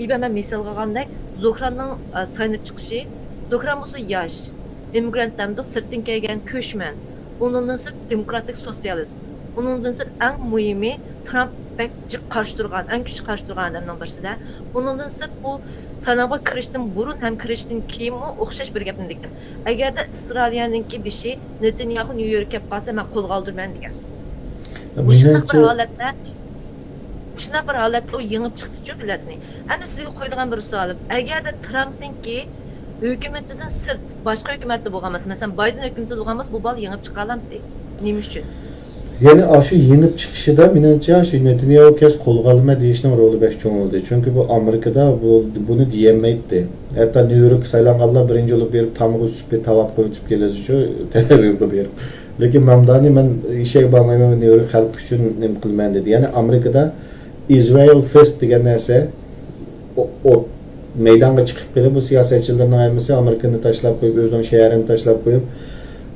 IBM misol olgandek Zuhranning saynib chiqishi, Zuhran bo'lsa yosh, immigrantlardan sirtdan kelgan ko'chman, undan sirt demokratik sotsialist, undan sirt eng muhimi Trump bekçi karşı durgan, en küçük karşı durgan adamdan birisi-de. Onundan sırt bu sanaba kirishdan burun hem kirishdan keyin o'xshash bir gapni degan. Agarda İsrailyaniki bir şey Netanyahu New York'a kelib qolsa, men qo'lga oldirman degan. Shunday bir holatda u yengib chiqdi-ku millatni. Endi sizga qo'yadigan bir savolim, agarda Trumpningki hukumatidan sırt boshqa hukumatda bo'lgan emas, masalan Biden hukumatida bo'lgan emas, bu bal yengib chiqa olamdi. Nima uchun? Yani aşı yenip çıkışı da minanca aşı Netanyahu kes kolgalma deyişinin rolü pek çoğun oldu. Çünkü bu Amerika'da bunu diyemeydi. Hatta New York saylanganlar birinci olup bir tamamı süper tavap koyup geldi şu Tel Aviv'e bir. Lakin Mamdani ben işe bağlamayım New York halk için ne kılmayan dedi. Yani Amerika'da Israel First diyen neyse o meydana çıkıp gelip bu siyasetçilerin ayırması Amerika'nı taşlap koyup özünün şehrini taşlap koyup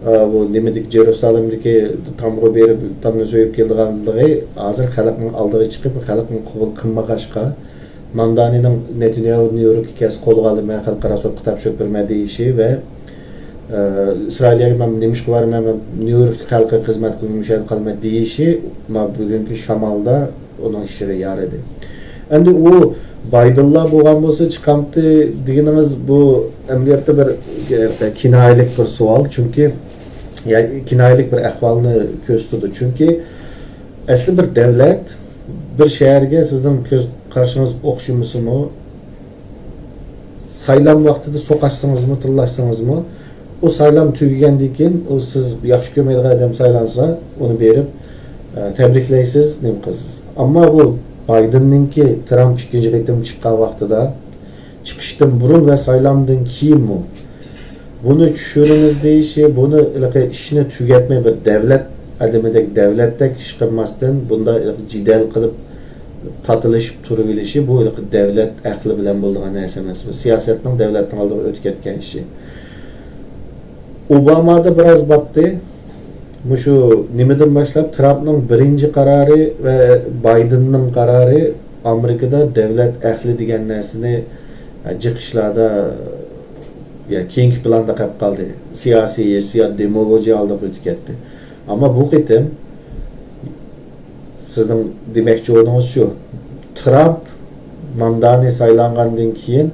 bu demedik Jerusalem'deki tamғы berip tamını söyleyip geldiğinliği hazır halkın aldığı çıkıp halkın kubul kınma kaşka Mamdani'nin Netanyahu New York kes kolu kaldı men halkara sok kitap şöpürmediği işi ve İsrail'e ben demiş ki var men New York halka hizmet kılmış kalma deyişi ma bugünkü Şamal'da onun işleri yaradı. Endi o Biden'la bo'lgan bo'lsa chiqamdi deganimiz bu emniyatda bir kinoyalik bir savol chunki yani kinoyalik bir ahvolni ko'rsatdi chunki asli bir davlat bir shaharga sizning ko'z qarshingiz o'xshamasimi saylam vaqtida so'qashsingizmi tillashsingizmi o saylam tugagandan keyin o siz yaxshi ko'rmaydigan odam saylansa uni berib tabriklaysiz nima qilasiz ammo bu Biden'ninki Trump ikinci qitim chiqqan vaqtida chiqishdan burun ve saylamdan keyin mu buni tushunimiz deyishi buni ishni tugatmay bir davlat adamidek davlatdek ish qilmasdan bunda jidal qilib tatilishib turilishi bu davlat aqli bilan bo'lgan narsa emas siyosatning davlatning oldiga o'tib ketgan ishi Obama'da biraz batdı. Şu nimadan boshlab Trumpning birinchi qarori va Bidenning qarori Amerikada davlat ahli degan narsani jiqishlarda keyingi planda qolib qoldi. Siyosiy, demagogiya oldiga o'tib ketdi. Ammo bu qitim sizning demoqchi o'rningiz shu. Trump Mamdani saylangandan keyin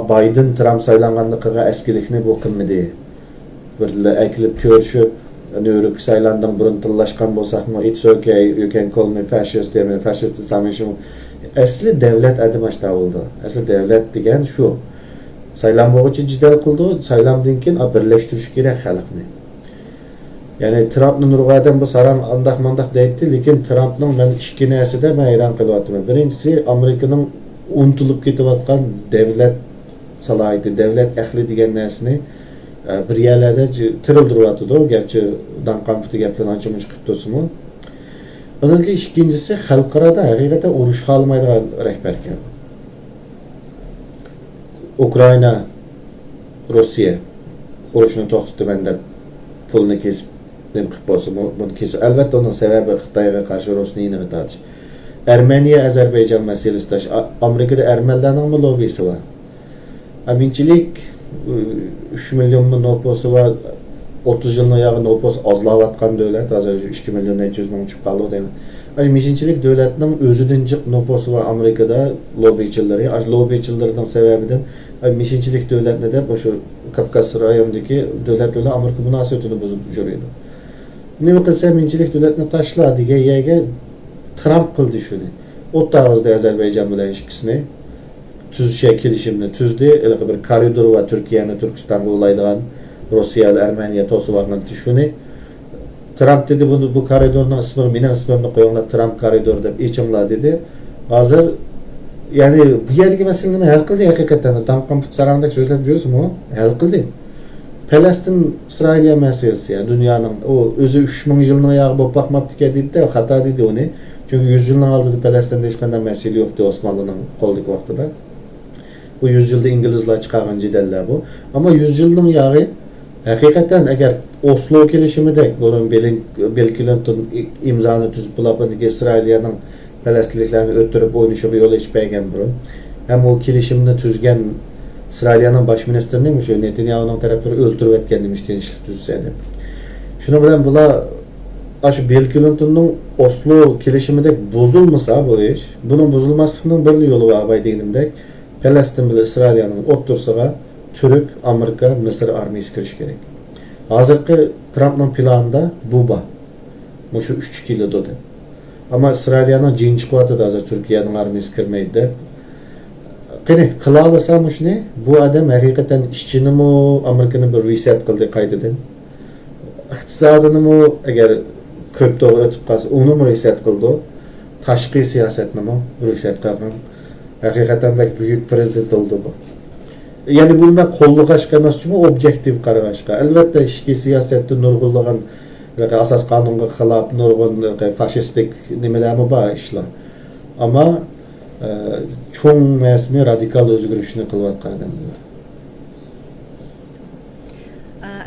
Biden Trump saylanganligiga eskilikni bu qilmadi. Birle ekilip görüşüp New York saylandan burun tillashgan bo'lsaqmi it's okay you can call me fascist demeyin fascist desamishim asli davlat adimashda oldu asli davlat degan shu saylan bo'yicha jidal qildi saylamdan keyin birlashtirish kerak xalqni ya'ni Trumpning nurg'adan bu saram andaq mandaq deydi lekin Trumpning men ikki narsada men hayron qilyapman birinchisi Amerikaning unutilib ketayotgan davlat salohiyati davlat ahli degan narsani bir yerlerde tırıldırılatıdı o gerçi dan konflikti gaplarını açılmış kıptosunu Onun ikincisi xalqarada haqiqatan urush qolmaydigan rahbar keldi. Ukrayna, Rossiya urushni to'xtatib deb pulni kesib nima qilib bo'lsa, buni kesib. Albatta uning sababi Xitoyga qarshi Rossiyani yeniga tortish. Ermeniya, Ozarbayjon masalasida Amerikada ermanilarning lobisi var. Aminchilik 3 milyon nüfusu var. 30 yılına yakın nüfus azlayatkan devlet. Az önce 2 milyon 700 bin uçup kaldı değil mi? Yani mishinchilik devletinin özüdün cık nüfusu var Amerika'da lobbyçileri. Lobbyçilerden sebebinden mishinchilik devletine de bu şu Kafkas rayonundaki devletlerle Amerika münasebetini bozup duruyordu. Ne kılsa mishinchilik devletine taşla diye yege Trump kıldı şunu. O tarzda Azerbaycan bilen ilişkisini tüz kelişimini tüzdü. Öyle bir koridor var Türkiye'nin Türkistan'da olaydan Rusya ile Ermeniye tosu varını düşünü. Trump dedi bu koridorun ismini, benim ismimni koyunlar Trump koridor deb içimla dedi. Hazır yani bu yerdeki meseleni hal kıldı hakikaten. Tam sarandaki sözler biliyorsun mu? Hal kıldı. Palestin İsrailiye meselesi ya dünyanın o özü 3000 yılına yağı bop bakmaptı ki dedi de hata dedi onu. Çünkü 100 yıldan aldı Palestin'de hiç kadar mesele yoktu Osmanlı'nın kolduk vaxtıda. Bu 100 yılda İngilizler çıkargan cideller bu. Ama 100 yılın yağı hakikaten eğer Oslo kelişimide Bill Clinton imzanı tüzüp bulapın ki İsrailiye'nin Palestinliklerini öttürüp oynayışıp yola içpeygen burun. Hem o kelişimini tüzgen İsrailiye'nin baş ministeri neymiş o Netanyahu'nun tarafları öldürüp etken demiş tinçlik tüzseydi. Şunu bilen bula aşı Bill Clinton'un Oslo kelişiminde bozulmasa bu iş, bunun bozulmasının bir yolu var abay değilimde. Palestin bile İsrailiye'nin otursağa Türk, Amerika, Mısır armiyası kiriş gerek. Hazırki Trump'ın planında bu. Bu şu 3 kilo dedi. Ama İsrailiye'nin cinci kuatı da hazır Türkiye'nin armiyası kirmeydi. Kini kılalısamış ne? Bu adam hakikaten işçini mi Amerika'nın bir reset kıldı kaydedin. İktisadını mı eğer kripto ötüp kalsa onu mu reset kıldı? Taşkı siyasetini mi reset kıldı? Hakikaten belki büyük prezident oldu bu. Yani bunu ben kolluk aşkı emas çünkü objektif qaragashqa. Elbette işki siyasette nurgulluğun asas kanunga xilaf nurgun faşistik nimelermi var işler. Ama çoğun mesini radikal özgürlüşünü kılvatkan adamlar.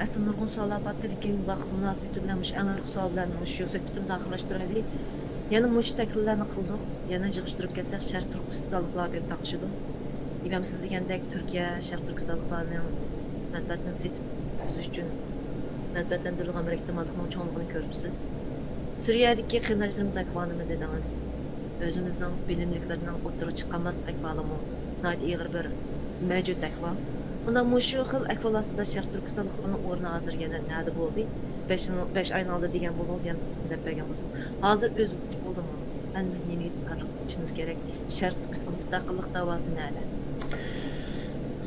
Aslında nurgun so'zlar batirikin vaqt munosabati bilan mush aniq savollarni mush suhbatimizni oxirlashtiraylik. Yana mush takliflarni qildik. Yana yig'ishtirib kelsak Sharq Turkistonliklar deb taqishdi. İmam siz degandek Türkiye, Şarkı Türkistanlıklarının menfaatini setip yüzü için menfaatlendirilgan bir ihtimallıkның çoğunluğunu görürsünüz. Suriye'deki kıyınlaşlarımız akvalımı dediniz. Özümüzün bilimliklerinin oturup çıkamaz akvalımı, nayet iğir bir mevcut akval. Ondan muşu xil akval aslında Şarkı Türkistanlıklarının orna hazır gelen nerede oldu? 5 ayın aldı degen bulunuz, yani depegen olsun. Hazır özgürlük oldu mu? Yani biz neyini karışmamız gerek? Şarkı Türkistan müstakillik davası nerede?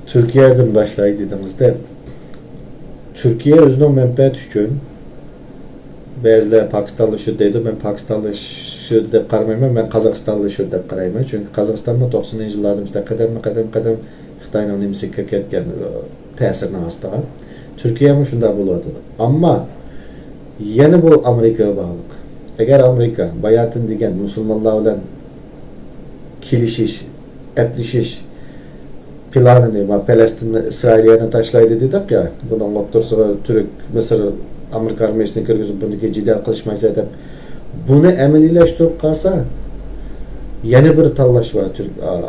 Türkiye'den başlayı dediğinizde Türkiye özünün menfaat üçün bazıları Pakistanlı şu dedi, ben Pakistanlı şu deyip qarmayman, ben Kazakistanlı şu deyip qarayman. Çünkü Kazakistan'da 90'lı yıllarımızda kadem Xitayning nimasi ketgan ta'sirini ostiga. Türkiye şunda bo'ladi. Ama yana bu Amerika'ya bağlı. Eğer Amerika bayatın degan musulmonlar bilan kelishish, eplishish planını, Palestinni İsrailiyani tashlaydi dedik ya, bunun o'tirsig'i Türk, Mısır, Amerika armiyasini kirgizib buniki jidal qilishmaysa deb buni amaliyleştirib qalsa yana bir tanlash var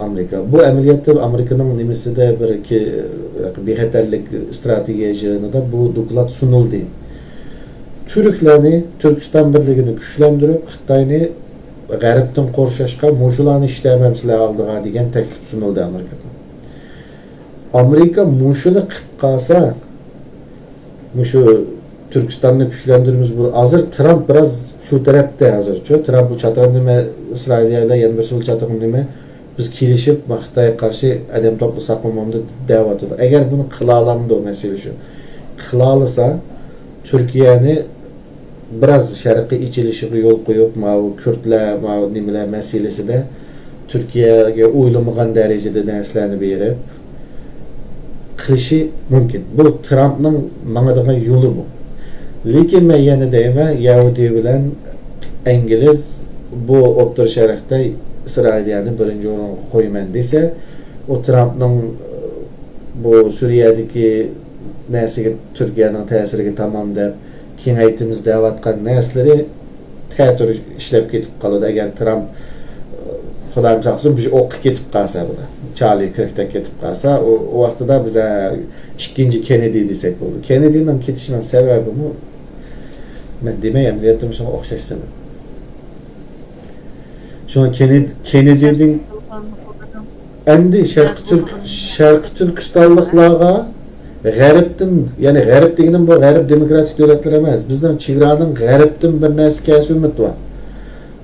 Amerika. Bu amaliyotda Amerikaning nimasida bir iki bexatarlik strategiyasida bu doklad sunuldi. Türklarni, Türkiston birligini kuchlantirib, Xitoyni G'arbdan qo'rshashga, mushularni ishlamamsizlar oldiga degan taklif sunuldi Amerikaga. Amerika mushuni qilib qalsa, mushu Türkistan'ı güçlendirimiz bu. Hazır Trump biraz şu tarafta hazır. Çünkü Trump bu çatağım nime İsrail'e ile yeni bir sul çatağım nime biz kilişip Xitoyga karşı adam toplu saklamamda devam ediyor. Eğer bunu kılalamdı o mesele şu. Kılalasa Türkiye'ni biraz şarkı içilişi yol koyup mavi Kürtler, mavi nimeler meselesi de Türkiye'ye uylamagan derecede derslerini berip kılışı mümkün. Bu Trump'ın manadagan yolu bu. Lekin men yana deyman, Yahudi bilan İngiliz bu O'rta Şerqdə İsrailiyəni birinci orunğa qoyman desə, o Trump'ın bu Suriyadagi narsaga Turkiyaning ta'siriga tamam deb kengaytimiz deyotgan narsaları teatr ishlab ketib qoladi. Agar Trump Xudoyim saqlasin bir o'qib ketib qolsa, bu Charlie Kirk'ta ketib qolsa, o vaqtida biz ikkinchi Kennedy desak bo'ladi. Kennedy'ning ketishining sababi bu men demayam, deyaptim shunga o'xshashsin. Shunga Kennedy'ning endi Sharq Turkistonliklarga G'arbdan, ya'ni G'arb deganim bu G'arb demokratik davlatlar emas. Bizning chegaraning G'arbdan bir narsa kelsa umid bor.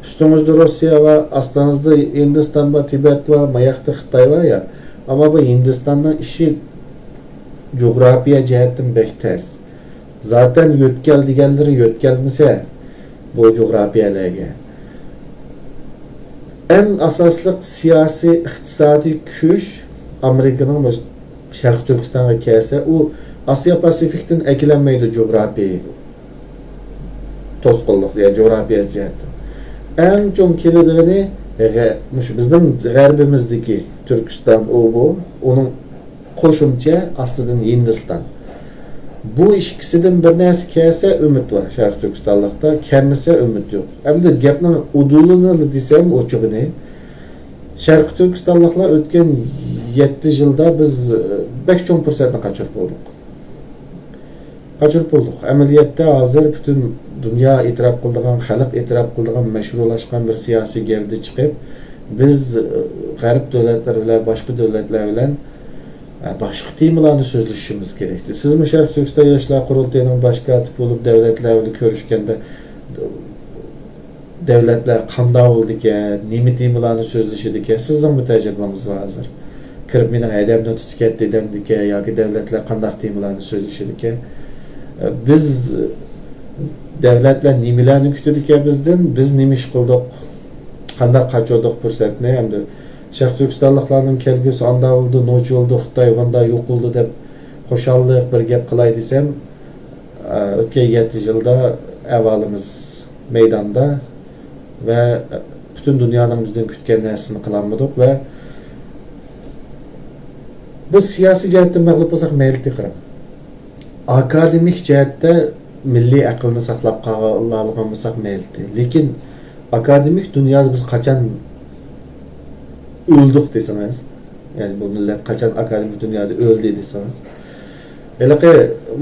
Üstümüzde Rusya var, astımızda Hindistan var, Tibet var, mayakta Xitay var ya. Ama bu Hindistan'dan işi coğrafya cihetten bektes. Zaten yötkel diğerleri yötkelmese bu coğrafyalarga. En asaslık siyasi, iktisadi güç Amerika'nın bu Şarkı Türkistan'a kelse, o Asya Pasifik'ten eklenmeydi coğrafyayı. Tosqolluk ya coğrafya cihetten. En çok kelediğini bizim G'arbimizdeki Türkistan bu, onun qo'shimcha astidan Hindistan. Bu ikisidan bir narsa kelsa umid var Sharq Turkistonlikda, kelmasa umid yo'q. Endi gapning udulini desam o'chig'ini Sharq Turkistonliklar o'tgan 7 yilda biz bek cho'ng fursatni qochirib bo'ldik. Amaliyotda hozir butun dünya e'tirof qiladigan, xalq e'tirof qiladigan mashru'lashgan bir siyosiy gavda chiqib, biz G'arb davlatlari bilan boshqa davlatlar bilan boshqa temalarni so'zlashishimiz kerakdi. Sizmi Sharq Turkiston yoshlar qurultayining bosh kotibi bo'lib davlatlar bilan ko'rishganda davlatlar qanday bo'ldi ekan, nima temalarni so'zlashdi ekan, sizning tajribangiz bor hozir. Kirib mening adabni tutib ketdi demdiki yoki davlatlar qanday temalarni so'zlashdi ekan. Biz devletler nimalarni kutdi ekan bizdan, biz nima ish qildik, qanday qochdik fursatni, hamda Sharq Turkistonliklarning kelgusi anda bo'ldi, nochi bo'ldi, Xitoy bunday yo'q bo'ldi deb xo'shallik bir gap qilay desam, o'tgan 7 yilda aholimiz maydonda ve bütün dünyanın bizden kutgan narsasini qilolmadik ve bu siyosiy jihatdan mag'lub bo'lsak mayli deyiram. Akademik jihatda milliy aqlni saqlab qolgan bo'lsak mayli. Lekin akademik dunyoda biz qachon o'ldik desangiz, ya'ni bu millat qachon akademik dunyoda o'ldi desangiz, elaqa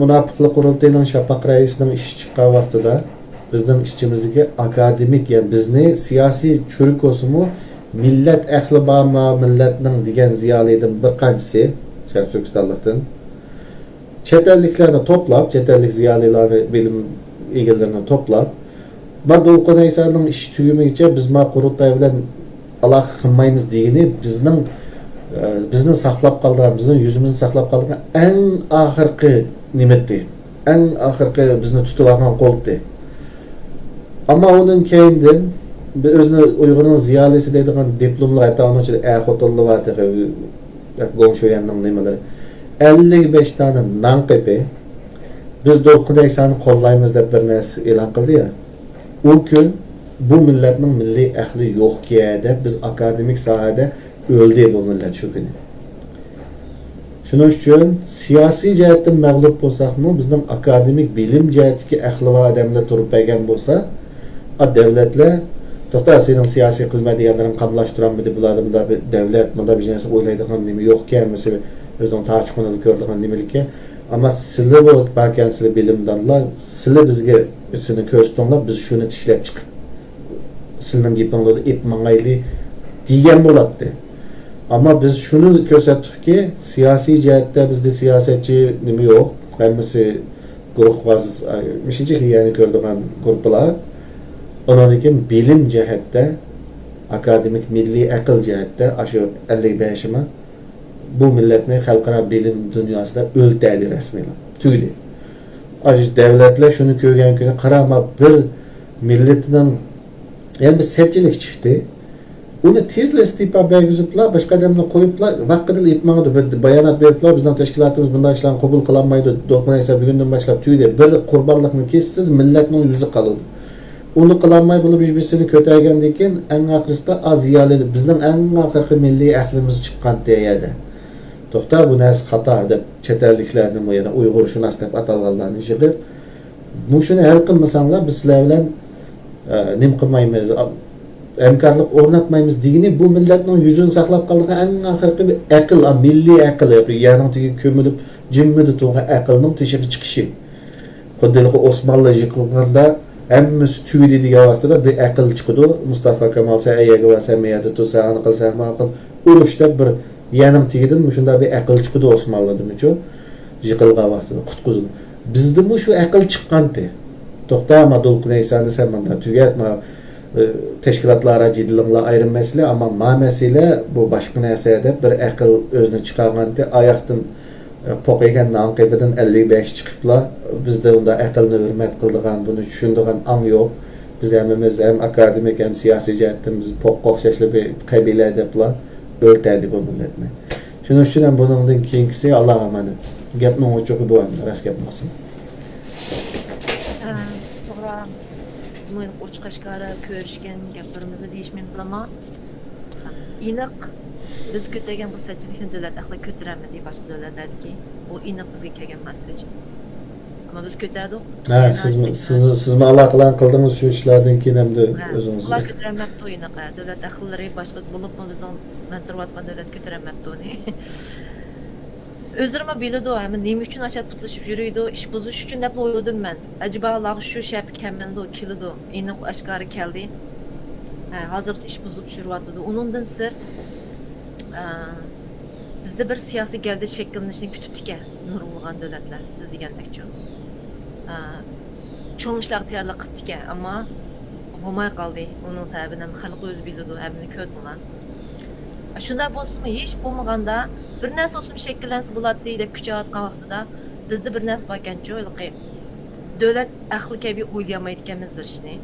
munofiqlik qurultayining shafaq raisining ishi chiqqan vaqtida bizning ishchimizdagi akademik, ya'ni bizni siyosiy churuk o'simi millat ahli bormi, millatning degan ziyolidan bir qanchasi Sharq Turkistonlikdan chet elliklarni to'plab, chet ellik ziyolilarni, bilim egalarini to'plab, Badolqon Aysanning ish tugamigacha biz ma qurultay bilan aloqa qilmaymiz degani bizni saqlab qolgan, bizning yuzimizni saqlab qolgan eng oxirgi nimetdi. Eng oxirgi bizni tutib olgan qo'ldi. Ammo undan keyindan o'zini Uyg'urning ziyolisi deydigan diplomlar aytmoqchi xotinli va Gongshoyanning nimalari 55 tane nan qepi biz Dolqun Aysanni qo'llaymiz deb bir narsa e'lon qildi ya. O gün bu milletning milliy ahli yo'q deb biz akademik sohada o'ldi bu millat shu kuni. Shuning uchun siyosiy jihatdan mag'lub bo'lsakmi, bizning akademik bilim jihatdagi ahli va odamlar turib bergan bo'lsa, davlatlar to'xta sening siyosiy qilmaydiganlaring qamlashtiramidi bularni bir davlat bunda bir narsa o'ylaydigan nima yo'q-ku, mesela o'zining tarixini ko'rdigan nimalikka, ama sizlar bu balkan sizlar bilimdonlar, sizlar bizga isini ko'rsatdinglar, biz shuni tishlab chiqib sizning gapinglarni ep mangayli degan bo'ladi. Ama biz şunu ko'rsatdikki, siyosiy jihatda bizda siyosatchi nima yo'q, hammasi guruhvaz, mishichi ya'ni ko'rdigan guruhlar. Ondan keyin bilim jihatda, akademik milliy aql jihatda ashu 55 ma bu millatni xalqaro bilim dunyosida o'ltirdi rasmiy. Tugdi. Aziz davlatlar shuni ko'rgan kuni qarama bir millatining yani bir setchilik chiqdi. Uni tezla istifa bergiziblar, boshqa odamni qo'yiblar, vaqtida ipmag'di bayonot beriblar, bizning tashkilotimiz bunday ishlarni qabul qilolmaydi, do'qmaysa bugundan boshlab tugdi. Bir qurbonlikni kessiz millatning yuzi qoladi. Onu kılanmay bulup birbisini kötüygendiği için en akırısta az ziyaledi. Bizden en akırkı milli aklımız çıkan deyedi. Doktor bu neyse hata dep çetelliklerini bu yana Uygur şunas dep atalganlarını çıkıp bu şunu hal kılmasanlar biz sizler bilen nim kılmayımız, emkarlık ornatmayımız digini bu milletin yüzünü saklap kaldığına en ahırkı bir akıl, milli akıl yani teki kömülüp cimmidi tuğa akılının dışarı çıkışı. Koddelik Osmanlı yıkılganda emmesi tüydi diye vaxtıda bir akıl çıkıdı. Mustafa Kemal Seyyağı ve Semiyye'de tutsa anıqıl, səhmanıqıl uruşda bir yanım tegidin, şunda bir akıl çıkıdı Osmanlı'dan üçün. Yıkılga vaxtıda, kutkuzudu. Bizde bu şu akıl çıkkandı. Toxtama dolku neysandı sen bana tüyetme teşkilatlara ciddilimle ayrı mesele ama ma mesele bu başka nesede bir akıl özünü çıkargandı. Ayaqtın poqaygan nanqibiden 55 çıkıpla bizde onda akılını hürmet kıldıgan bunu düşündüğün an yok. Biz hem akademik hem siyasi cihetimiz poq şeşli bir kabile edipla öltedi bu milletini. Şunun için bunun keyingisi Allah'a emanet. Gapning çok bu rast yapmasın. To'g'ri, biz uch Qashqari ko'rishgan gaplarimizni deyishmaymiz ama aniq biz ko'targan bu sajidlikni davlat ahli ko'taramadi boshqa davlatlardagi bu aniq bizga kelgan masaj. Ama biz ko'tardik. Ha, siz mi Allah qilan qildingiz shu ishlardan keyin hamda o'zingiz. Ular ko'taramabdi aniq. Davlat ahllari boshqa bo'libmi bizning mentoriyatgan davlat ko'taramabdi uni. Özürüme bildi o hemen neyim için aşağı tutuşup yürüydü, iş bozuş için de oyladım ben. Acaba Allah şu şep kemmendi o kilidi, yine aşkarı geldi. Hazır iş bozup şurvatladı. Onundan sır bizde bir siyasi geldi şekillenişini kütüptük ya, nurulgan devletler, siz degenmek için. Çoğun işler tiyarlı kıptık ya ama olmay kaldı. Onun sebebinden halkı öz bildi o, hemini kötü olan. Şunda bolsun hiç bulmaganda bir narsa olsun şekillense bulat deyip küçük atkan vaxtıda bizde bir narsa varken çoğuluk devlet aklı kebi uylayamaydıkemiz bir işini.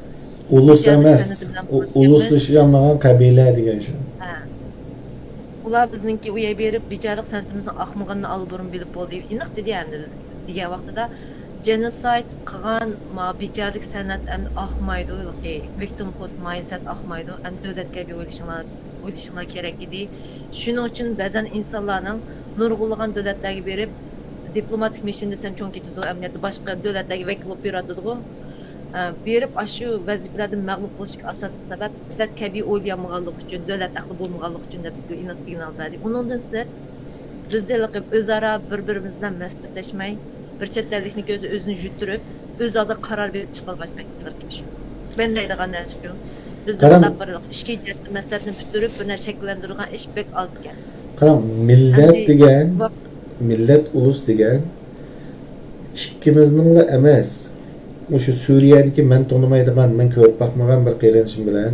Ulus emas, ulus dışı yanlagan kabile degen şu. Ular bizninki uyay berip bicarıq sanatimizin akmağını alıbırın bilip oldu. İnıq dedi hem de biz diye vaxtıda genocide qıgan ma bicarıq sanat hem akmaydı. Victim hood mindset akmaydı. Hem devlet kebi uylışınlar gerek idi. Şunun için bazen insanların nurgulagan devletlerge berip diplomatik mission desem çok gidiyordu. Emniyette başka devletlerge vekil olup beradığı berip aşı vazifelerden mağlup oluşuk asaslı sebep devlet kebi oylayamağanlık için, devlet aklı bulmağanlık için de bizge inat signal verdi. Onundan sonra bizde özara birbirimizden meslekleşmeyi, bir çetlerlikini gözü özünü jüttürüp, öz adı karar verip çıkal başlayacaklar gibi şu. Ben de aydıgan neresi şu. Bizde adap varlık, işki meselesini bütürüp, buna şekillendirilgen iş pek az gel. Karam, millet ulus degen, ikkimizning emas. Şu Suriye'deki men tanımaydigan, men ko'rib bakmagan bir qiyinchim bilan,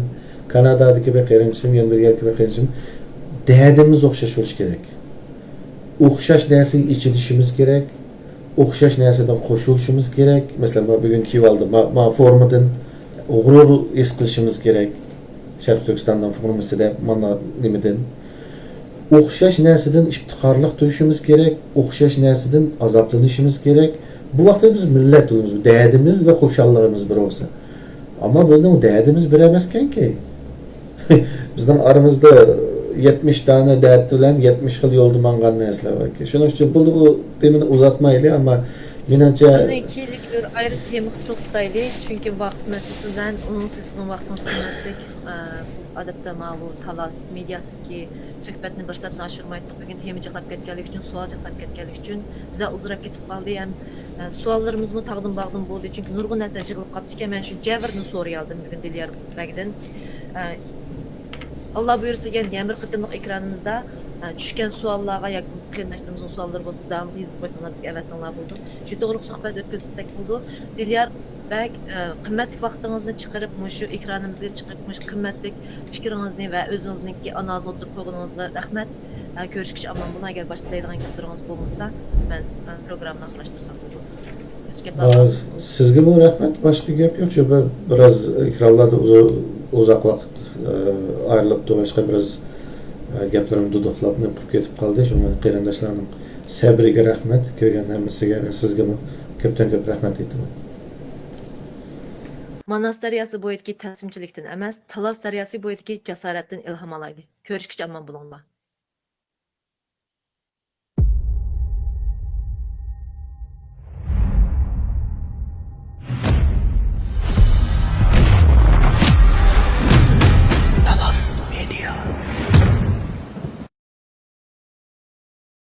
Kanada'daki bir qiyinchim, yana bir yerki bir qiyinchim, derdimiz o'xshash bo'lishi kerak. O'xshash narsaga ichilishimiz kerak. O'xshash narsadan qo'shilishimiz kerak. Masalan, bugun Kivalda ma formadan g'urur his qilishimiz kerak. Sharq Turkistondan formasida mana nimadan o'xshash narsadan iftixorlik tuyishimiz kerak. O'xshash narsadan azoblanishimiz kerak. Bu vaqtda biz millet oluruz, derdimiz ve koşallığımız bir olsa. Ama bizden derdimiz bir emaskenki. Bizden aramızda 70 tane dert bilen 70 yıl yolda mangan nesler var ki. Şunun için bu temini uzatmayla ama menimce Bunu ikilik bir ayrı tema tutaylı çünkü vakt meselesinden onun sesinin vaktini sunmasek adapta bu talas medyası ki söhbetini bir saatini aşırmaydık. Bugün temi cıqlap ketkenlik için, sual cıqlap ketkenlik için bize uzurap ketip kaldı. Suallarımız mı tağdım bağdım oldu çünkü nurgun nəsə jığılıb qapçı ki, mən şu cəvrini soruyu aldım bugün Dilyar Bəgdən. Allah buyursa gen yəmir qıtımlıq ekranımızda düşkən suallara yakınız qiyinləşdirimizin sualları bolsa davamlı yazıb qoysanlar bizə əvəsanlar buldu. Şu doğruq söhbət ötküzsək buldu. Dilyar Bəg qimmetlik vaxtınızı çıxırıb şu ekranımıza çıxıb qimmetlik fikrinizni və özünüzdeki analiz oturup qoyğunuzға rəhmət. Görüşküç aman buna gel başqa deyilən gaplarınız bolmasa mən proqramını axıraşdırsam buldu. Sizge bu rahmet başka gap yok. Çünkü biraz ekranlarda uzak vakit ayrılıp da başka biraz gaplarım duduqlap nıqıp ketip kaldı. Şuna qeyrindaşlarının sabriga rahmet. Köygen hemmesiga sizge köpten köp rahmet ettim. Manas daryosi bo'yidagi ta'simchilikdan emas, Talas daryosi bo'yidagi jasoratdan ilhom olaylik. Ko'rishgacha omon bo'linglar.